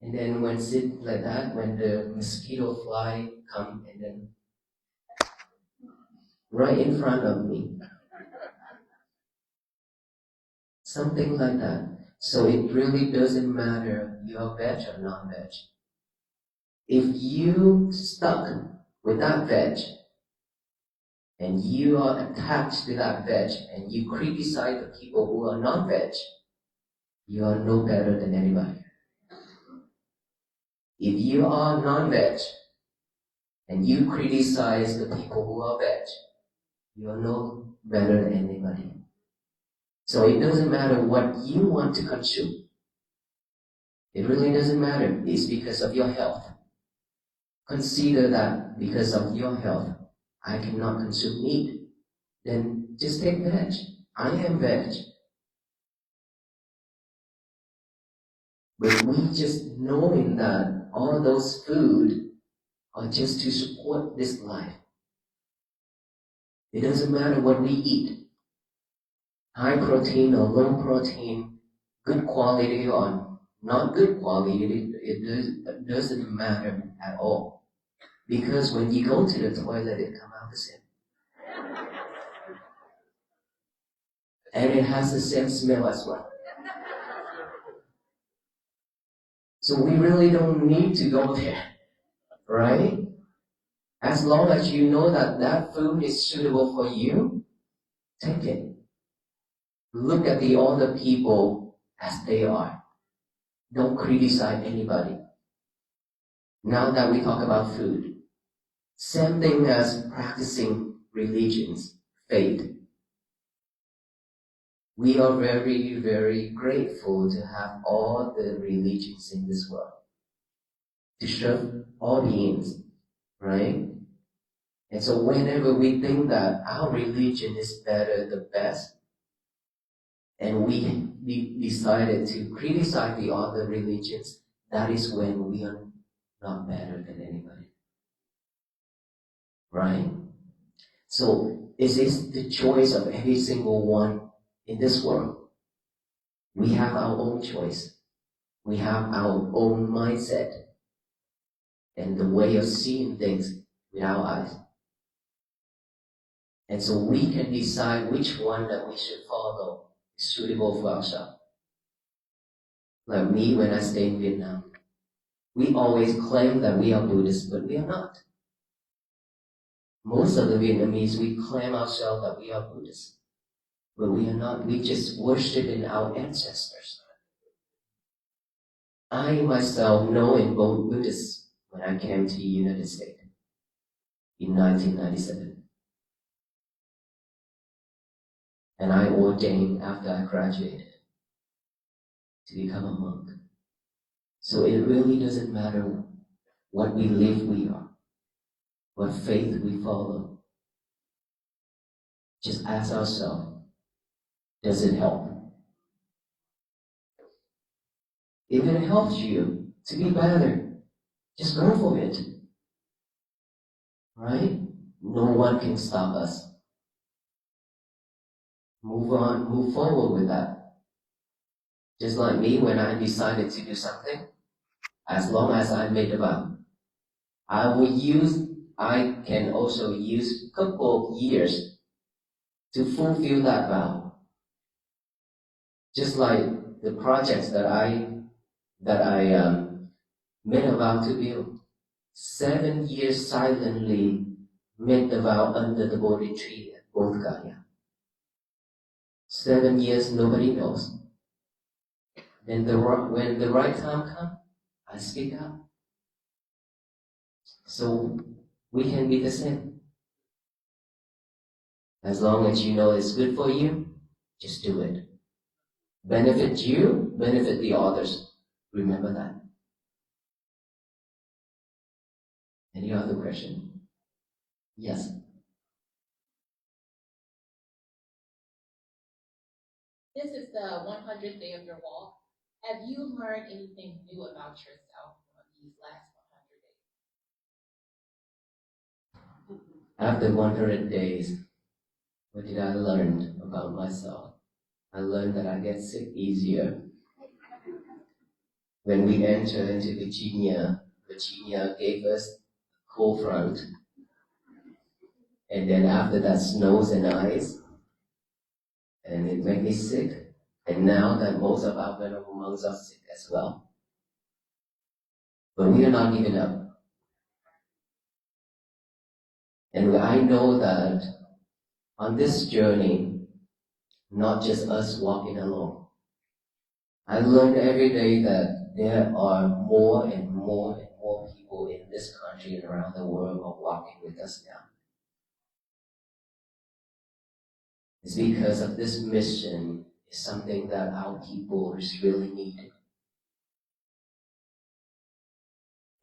And then when sit like that, when the mosquito fly come and then right in front of me, something like that. So it really doesn't matter you're veg or non-veg. If you stuck with that veg, and you are attached to that veg, and you criticize the people who are non-veg, you are no better than anybody. If you are non-veg, and you criticize the people who are veg, you are no better than anybody. So it doesn't matter what you want to consume. It really doesn't matter. It's because of your health. Consider that because of your health, I cannot consume meat. Then just take veg. I am veg. But we just knowing that all those food are just to support this life. It doesn't matter what we eat. High protein or low protein, good quality or not good quality, it doesn't matter at all. Because when you go to the toilet, it comes out the same. And it has the same smell as well. So we really don't need to go there, right? As long as you know that that food is suitable for you, take it. Look at the other people as they are. Don't criticize anybody. Now that we talk about food, same thing as practicing religions, faith. We are very, very grateful to have all the religions in this world, to serve all beings, right? And so whenever we think that our religion is better, the best, and we decided to criticize the other religions, that is when we are not better than anybody. Right? So it is the choice of every single one in this world. We have our own choice. We have our own mindset. and the way of seeing things with our eyes. And so we can decide which one that we should follow is suitable for ourselves. Like me, when I stay in Vietnam, we always claim that we are Buddhists, but we are not. Most of the Vietnamese, we claim ourselves that we are Buddhists, but we are not. We just worship in our ancestors. I myself know in both Buddhists when I came to the United States in 1997. And I ordained after I graduated to become a monk. So it really doesn't matter what belief we are, what faith we follow. Just ask ourselves, does it help? If it helps you to be better, just go for it. Right? No one can stop us. Move on, move forward with that. Just like me, when I decided to do something, as long as I made a vow, I can also use a couple of years to fulfill that vow. Just like the projects that I made a vow to build. 7 years silently made the vow under the Bodhi tree at Bodh Gaya. 7 years, nobody knows. Then when the right time comes, I speak up. So we can be the same. As long as you know it's good for you, just do it. Benefit you, benefit the others. Remember that. Any other question? Yes. This is the 100th day of your walk. Have you learned anything new about yourself on these last 100 days? After 100 days, what did I learn about myself? I learned that I get sick easier. When we entered into Virginia gave us a cold front. And then after that, snows and ice. And it made me sick. And now that most of our venerable monks are sick as well. But we are not giving up. And I know that on this journey, not just us walking alone. I learn every day that there are more and more and more people in this country and around the world who are walking with us now. It's because of this mission is something that our people is really needed.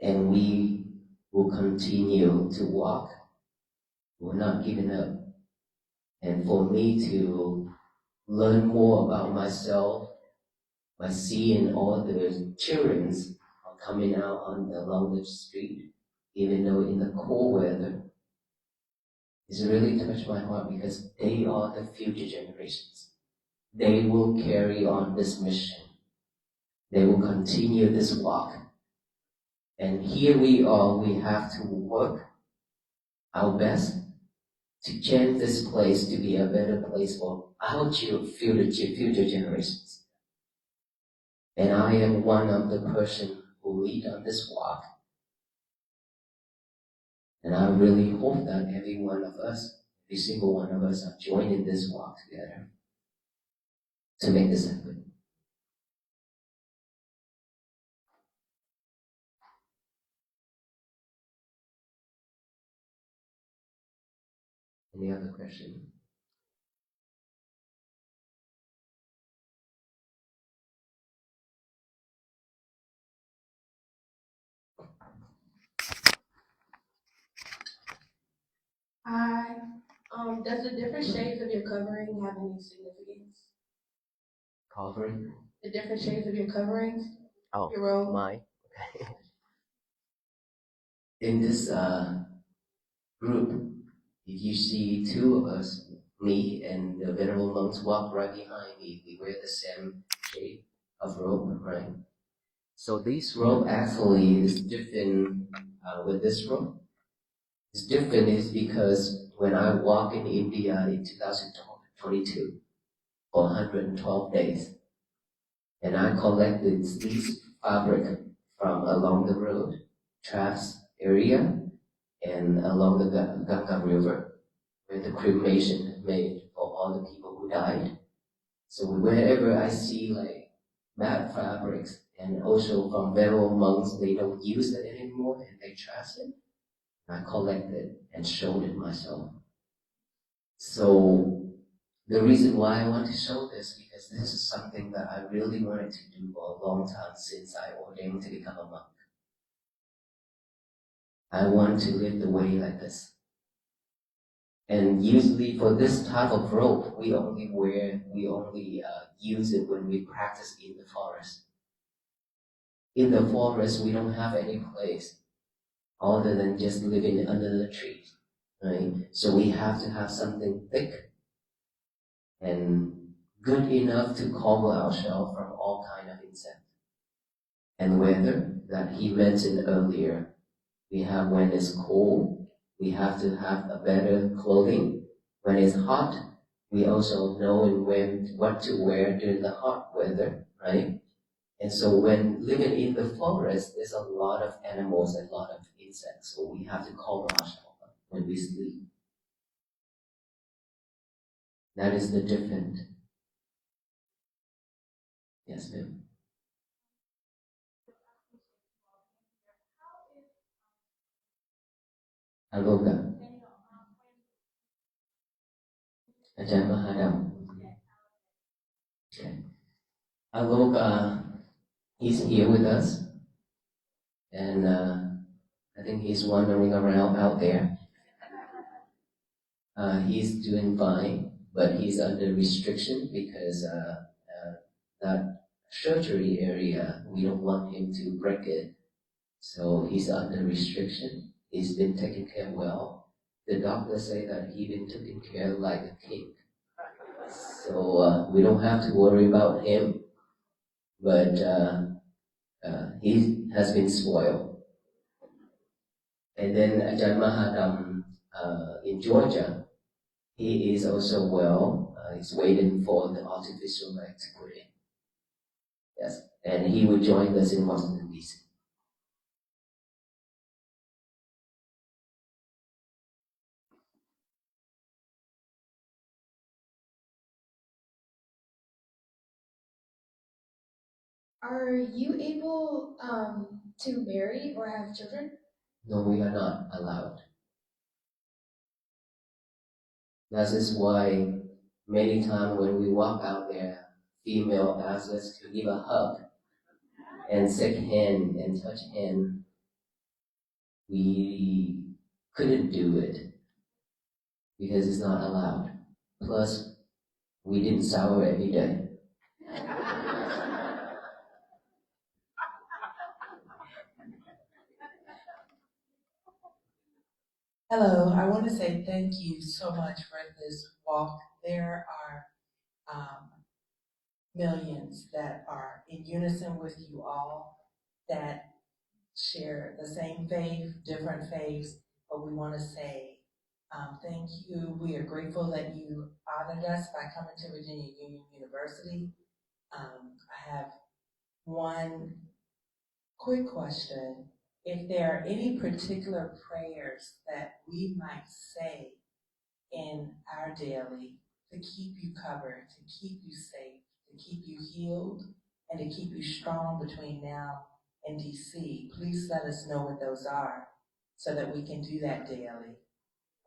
And we will continue to walk. We're not giving up. And for me to learn more about myself by seeing all the children are coming out along the street, even though in the cold weather, it's really touched my heart because they are the future generations. They will carry on this mission. They will continue this walk. And here we are, we have to work our best to change this place to be a better place for our future generations. And I am one of the person who lead on this walk. And I really hope that every one of us, every single one of us are joining this walk together to make this happen. Any other question? Hi. Does the different shades of your covering have any significance? Covering? The different shades of your coverings? Oh, your robe? mine. Okay. In this group, if you see two of us, me and the venerable monks walk right behind me, we wear the same shade of robe, right? So this robe actually is different with this road. It's different is because when I walked in India in 2022 for 112 days, and I collected these fabric from along the road, Tras area, and along the Ganga River, where the cremation made for all the people who died. So wherever I see like bad fabrics, and also from Vero monks, they don't use it anymore and they trash it, I collect it and showed it myself. So the reason why I want to show this, because this is something that I really wanted to do for a long time since I ordained to become a monk. I want to live the way like this. And usually for this type of rope, we only use it when we practice in the forest. In the forest, we don't have any place other than just living under the trees, right? So we have to have something thick and good enough to cover ourselves from all kind of insects. And weather that he mentioned earlier, we have when it's cold, we have to have a better clothing. When it's hot, we also know what to wear during the hot weather, right? And so when living in the forest, there's a lot of animals and a lot of insects, so we have to cover ourselves when we sleep. That is the difference. Yes, ma'am. Aloka. Ajahn Mahadam. Okay. Aloka, he's here with us, and I think he's wandering around out there. He's doing fine, but he's under restriction because that surgery area, we don't want him to break it. So he's under restriction. He's been taken care well. The doctors say that he's been taken care like a king. So we don't have to worry about him, but he has been spoiled. And then Ajahn Mahadam in Georgia, he is also well. He's waiting for the artificial leg to put in. Yes, and he will join us in Washington, D.C. Are you able to marry or have children? No, we are not allowed. That is why many times when we walk out there, female asks us to give a hug and shake hand and touch hand. We couldn't do it because it's not allowed. Plus, we didn't shower every day. Hello, I want to say thank you so much for this walk. There are millions that are in unison with you all that share the same faith, different faiths, but we want to say thank you. We are grateful that you honored us by coming to Virginia Union University. I have one quick question. If there are any particular prayers that we might say in our daily to keep you covered, to keep you safe, to keep you healed, and to keep you strong between now and DC, please let us know what those are so that we can do that daily.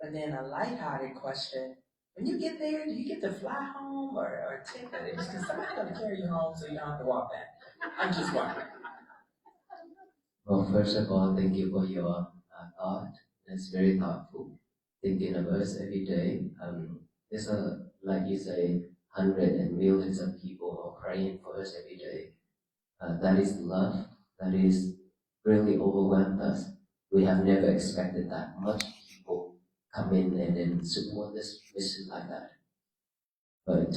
And then a lighthearted question, when you get there, do you get to fly home or take it? Is somebody going to carry you home so you don't have to walk back? I'm just wondering. Well, first of all, thank you for your thought. That's very thoughtful. Thinking of us every day. There's like you say, hundreds and millions of people are praying for us every day. That is love. That is really overwhelmed us. We have never expected that much people come in and then support this mission like that. But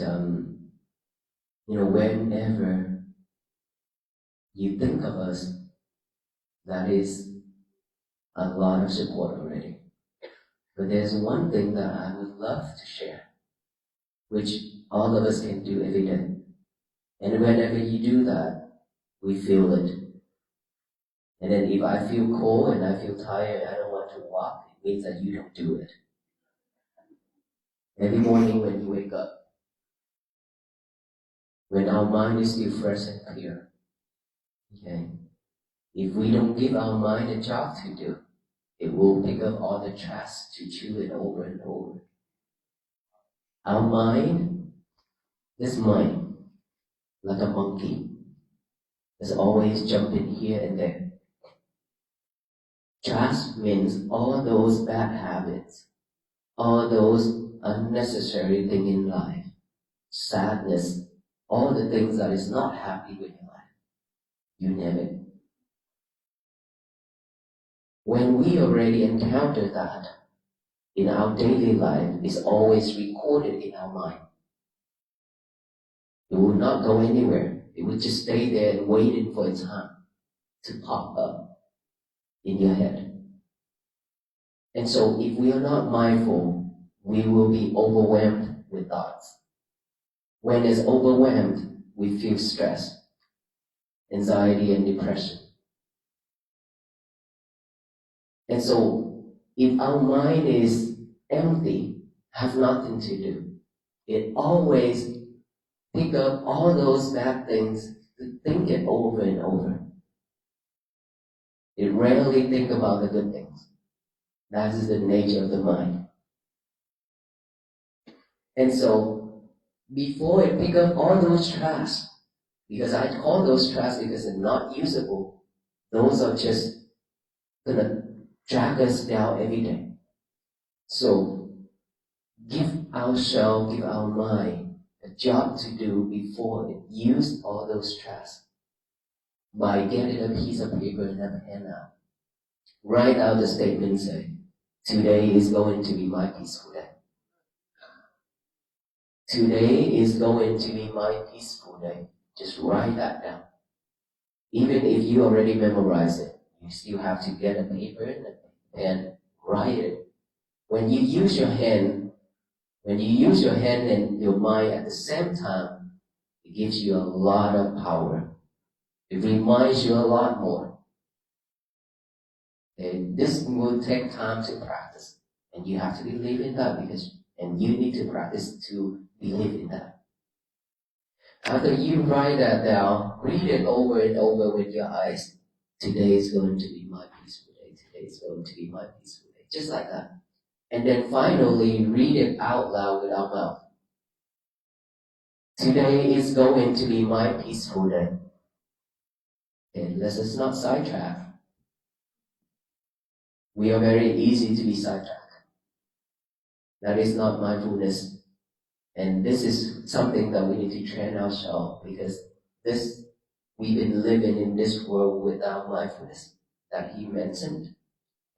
whenever you think of us, that is a lot of support already. But there's one thing that I would love to share, which all of us can do every day. And whenever you do that, we feel it. And then if I feel cold and I feel tired, I don't want to walk, it means that you don't do it. Every morning when you wake up, when our mind is still fresh and clear, okay, if we don't give our mind a job to do, it will pick up all the trash to chew it over and over. Our mind, this mind, like a monkey, is always jumping here and there. Trash means all those bad habits, all those unnecessary things in life, sadness, all the things that is not happy with your life. You name it. When we already encounter that in our daily life, it's always recorded in our mind. It will not go anywhere. It will just stay there and waiting for its time to pop up in your head. And so if we are not mindful, we will be overwhelmed with thoughts. When it's overwhelmed, we feel stress, anxiety, and depression. And so if our mind is empty, have nothing to do, it always pick up all those bad things to think it over and over. It rarely think about the good things. That is the nature of the mind. And so, before it pick up all those trash, because I call those trash because they're not usable, those are just gonna drag us down every day. So, give ourselves, give our mind a job to do before it use all those trash by getting a piece of paper and a pen out. Write out the statement, say, today is going to be my peaceful day. Today is going to be my peaceful day. Just write that down. Even if you already memorized it, you still have to get a paper and a pen, write it. When you use your hand and your mind at the same time, it gives you a lot of power. It reminds you a lot more. And this will take time to practice. And you have to believe in that and you need to practice to believe in that. After you write that down, read it over and over with your eyes. Today is going to be my peaceful day. Today is going to be my peaceful day. Just like that. And then finally, read it out loud with our mouth. Today is going to be my peaceful day. And let us not sidetrack. We are very easy to be sidetracked. That is not mindfulness. And this is something that we need to train ourselves because we've been living in this world without mindfulness that he mentioned.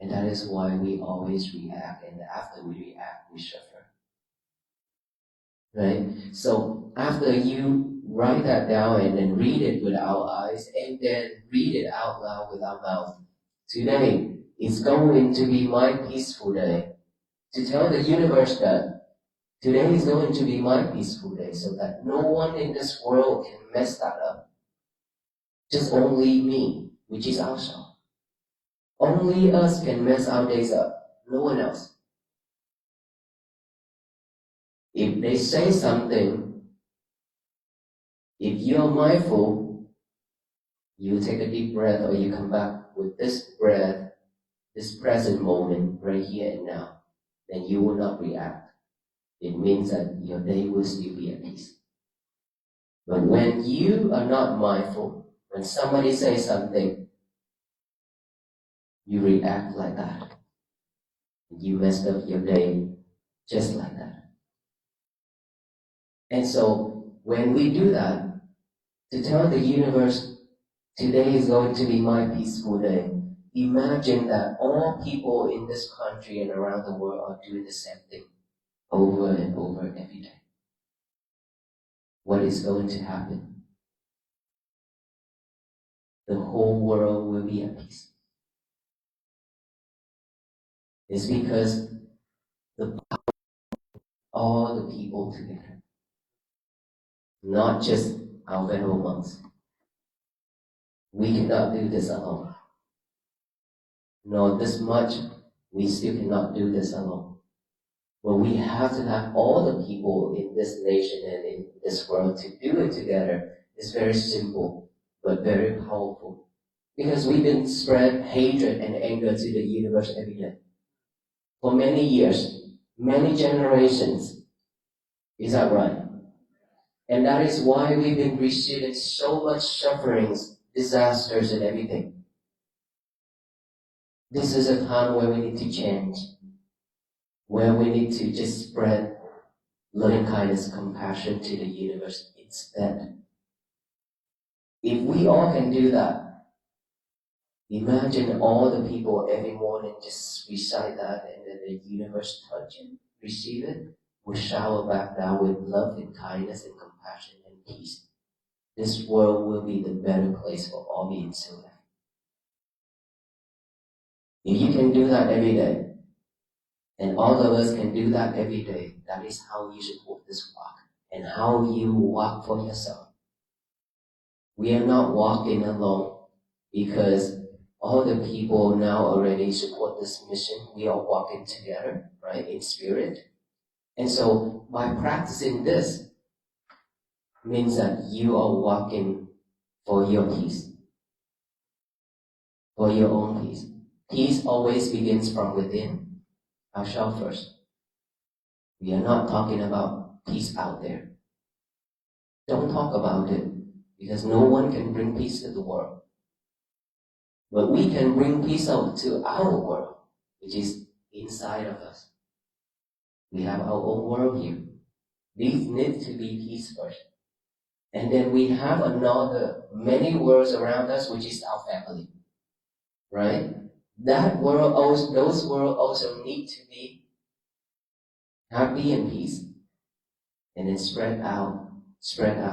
And that is why we always react, and after we react, we suffer. Right? So after you write that down and then read it with our eyes and then read it out loud with our mouth, today is going to be my peaceful day. To tell the universe that today is going to be my peaceful day so that no one in this world can mess that up. Just only me, which is ourselves. Only us can mess our days up, no one else. If they say something, if you're mindful, you take a deep breath or you come back with this breath, this present moment right here and now, then you will not react. It means that your day will still be at peace. But when you are not mindful, when somebody says something, you react like that. You messed up your day just like that. And so when we do that, to tell the universe, today is going to be my peaceful day, imagine that all people in this country and around the world are doing the same thing over and over every day. What is going to happen? The whole world will be at peace. It's because all the people together, not just our venerable monks. We cannot do this alone. Nor this much, we still cannot do this alone. But we have to have all the people in this nation and in this world to do it together. It's very simple, but very powerful. Because we've been spread hatred and anger to the universe every day. For many years, many generations. Is that right? And that is why we've been receiving so much sufferings, disasters, and everything. This is a time where we need to change, where we need to just spread loving kindness, compassion to the universe instead. If we all can do that, imagine all the people every morning just recite that, and then the universe touch it, receive it, will shower back down with love and kindness and compassion and peace. This world will be the better place for all beings to live. If you can do that every day, and all of us can do that every day, that is how you should walk this walk, and how you walk for yourself. We are not walking alone because all the people now already support this mission. We are walking together, right, in spirit. And so by practicing this means that you are walking for your peace, for your own peace. Peace always begins from within, ourselves first. We are not talking about peace out there. Don't talk about it, because no one can bring peace to the world. But we can bring peace out to our world, which is inside of us. We have our own world here. These need to be peace first. And then we have another, many worlds around us, which is our family. Right? That world also, those worlds also need to be happy and peace. And then spread out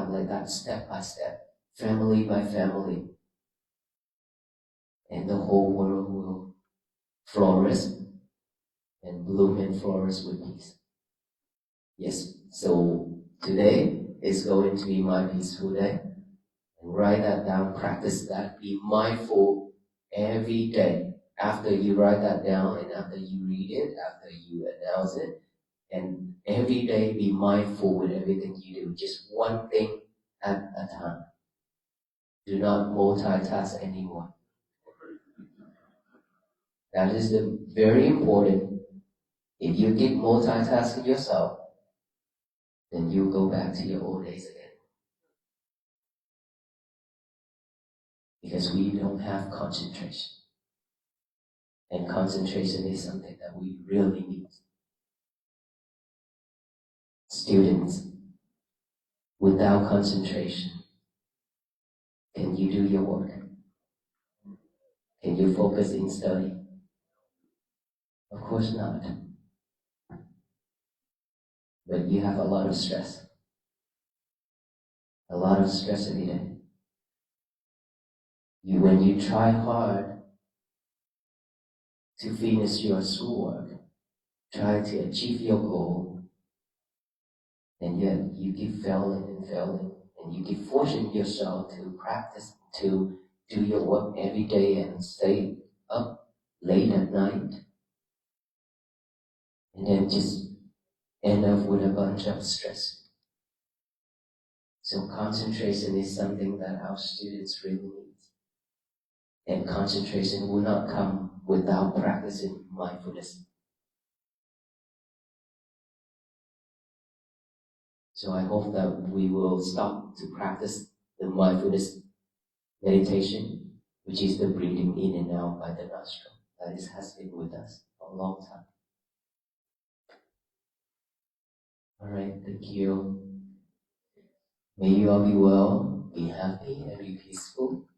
like that, step by step, family by family. And the whole world will flourish and bloom and flourish with peace. Yes, so today is going to be my peaceful day. And write that down, practice that, be mindful every day. After you write that down and after you read it, after you announce it, and every day be mindful with everything you do, just one thing at a time. Do not multitask anymore. That is very important. If you keep multitasking yourself, then you go back to your old days again. Because we don't have concentration. And concentration is something that we really need. Students, without concentration, can you do your work? Can you focus in study? Of course not. But you have a lot of stress. A lot of stress every day. When you try hard to finish your schoolwork, try to achieve your goal, and yet you keep failing and failing, and you keep forcing yourself to practice, to do your work every day and stay up late at night, and then just end up with a bunch of stress. So concentration is something that our students really need. And concentration will not come without practicing mindfulness. So I hope that we will stop to practice the mindfulness meditation, which is the breathing in and out by the nostril. That has been with us for a long time. Alright, thank you. May you all be well, be happy, and be peaceful.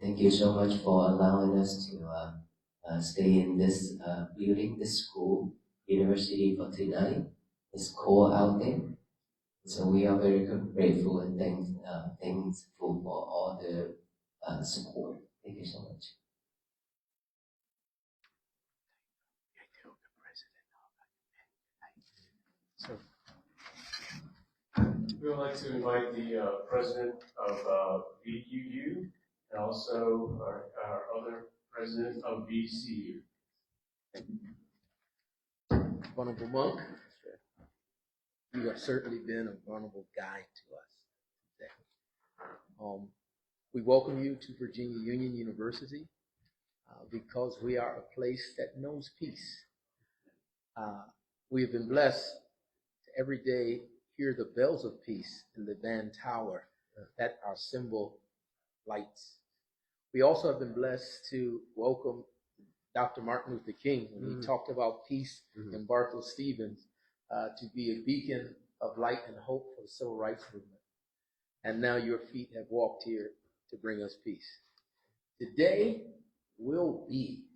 Thank you so much for allowing us to stay in this building, this school, University for tonight. It's cold out there. So we are very grateful and thankful for all the support. Thank you so much. We would like to invite the president of VUU and also our other president of VCU. Vulnerable Monk, you have certainly been a vulnerable guide to us today. We welcome you to Virginia Union University because we are a place that knows peace. We have been blessed to every day hear the bells of peace in the Van Tower that our symbol lights. We also have been blessed to welcome Dr. Martin Luther King when he talked about peace in Bartow Stevens to be a beacon of light and hope for the civil rights movement. And now your feet have walked here to bring us peace. Today will be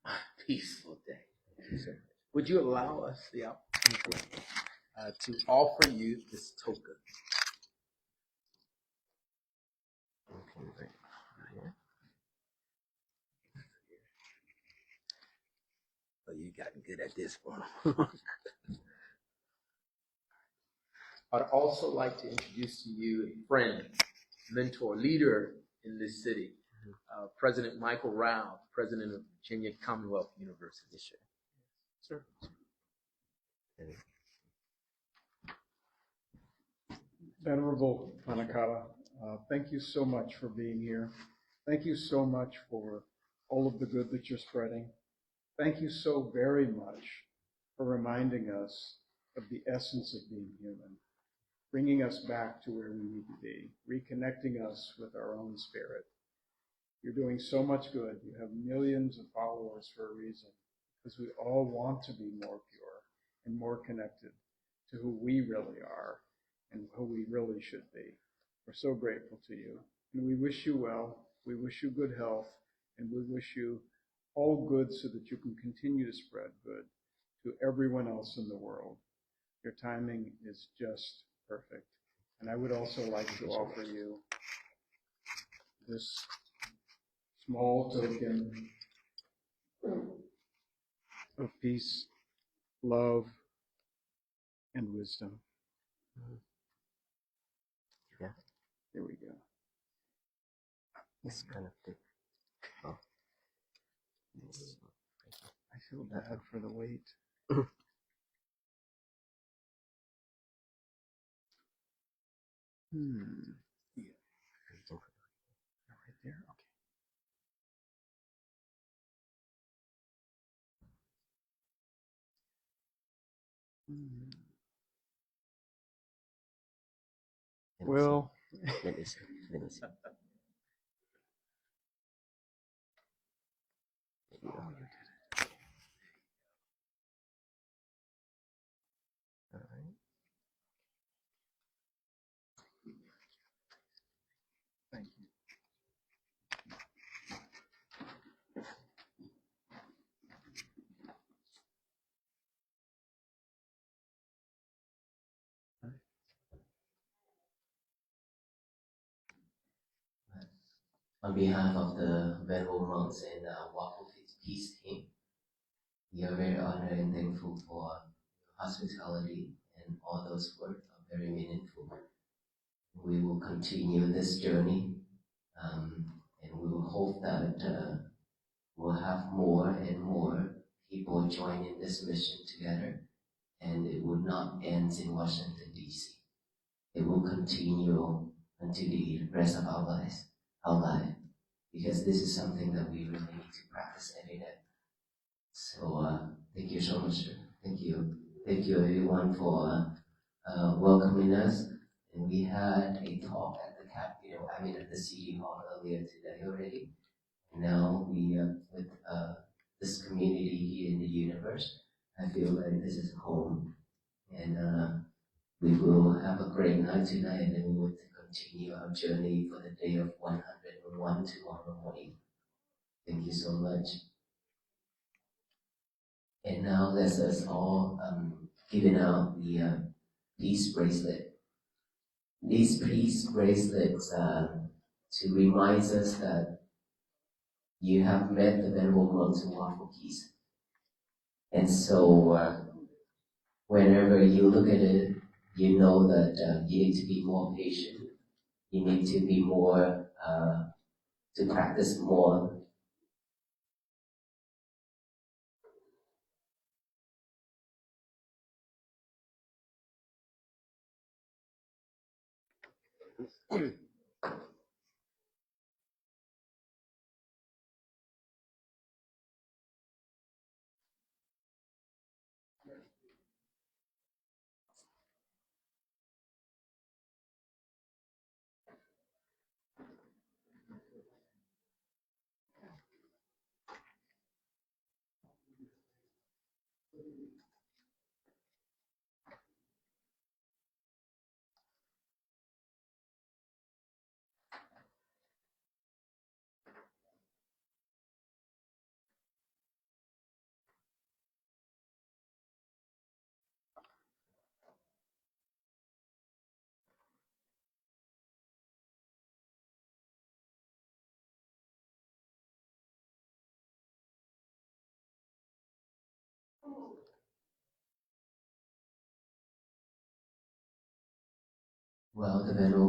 a peaceful day. Would you allow us the opportunity to offer you this token? Oh, you gotten good at this one. I'd also like to introduce to you a friend, mentor, leader in this city, President Michael Rao, President of Virginia Commonwealth University. Sir. Venerable Panakara, thank you so much for being here. Thank you so much for all of the good that you're spreading. Thank you so very much for reminding us of the essence of being human, bringing us back to where we need to be, reconnecting us with our own spirit. You're doing so much good. You have millions of followers for a reason, because we all want to be more pure and more connected to who we really are and who we really should be. We're so grateful to you, and we wish you well. We wish you good health, and we wish you all good so that you can continue to spread good to everyone else in the world. Your timing is just perfect. And I would also like to offer you this small token of peace, love, and wisdom. Yeah. Here we go. It's kind of thick. Oh. I feel bad for the weight. Yeah. Right there? Okay. Well, Let me see. Let me see. There you go. All right. thank you. On behalf of the Venerable Monks and the Walk of Peace team, we are very honored and thankful for hospitality, and all those words are very meaningful. We will continue this journey, and we will hope that we'll have more and more people joining this mission together, and it will not end in Washington, D.C. It will continue until the rest of our life, because this is something that we really need to practice every day. So thank you so much, sir. Thank you. Thank you everyone for welcoming us. And we had a talk at the Capitol, at the City Hall earlier today already. And now we, with this community here in the universe, I feel like this is home. And we will have a great night tonight, and then we will continue our journey for the day of 101 tomorrow morning. Thank you so much. And now let us all giving out the peace bracelet. These peace bracelets to remind us that you have met the Venerable Monks who walk for peace. And so whenever you look at it, you know that you need to be more patient. You need to be more, to practice more. Well, the Venerable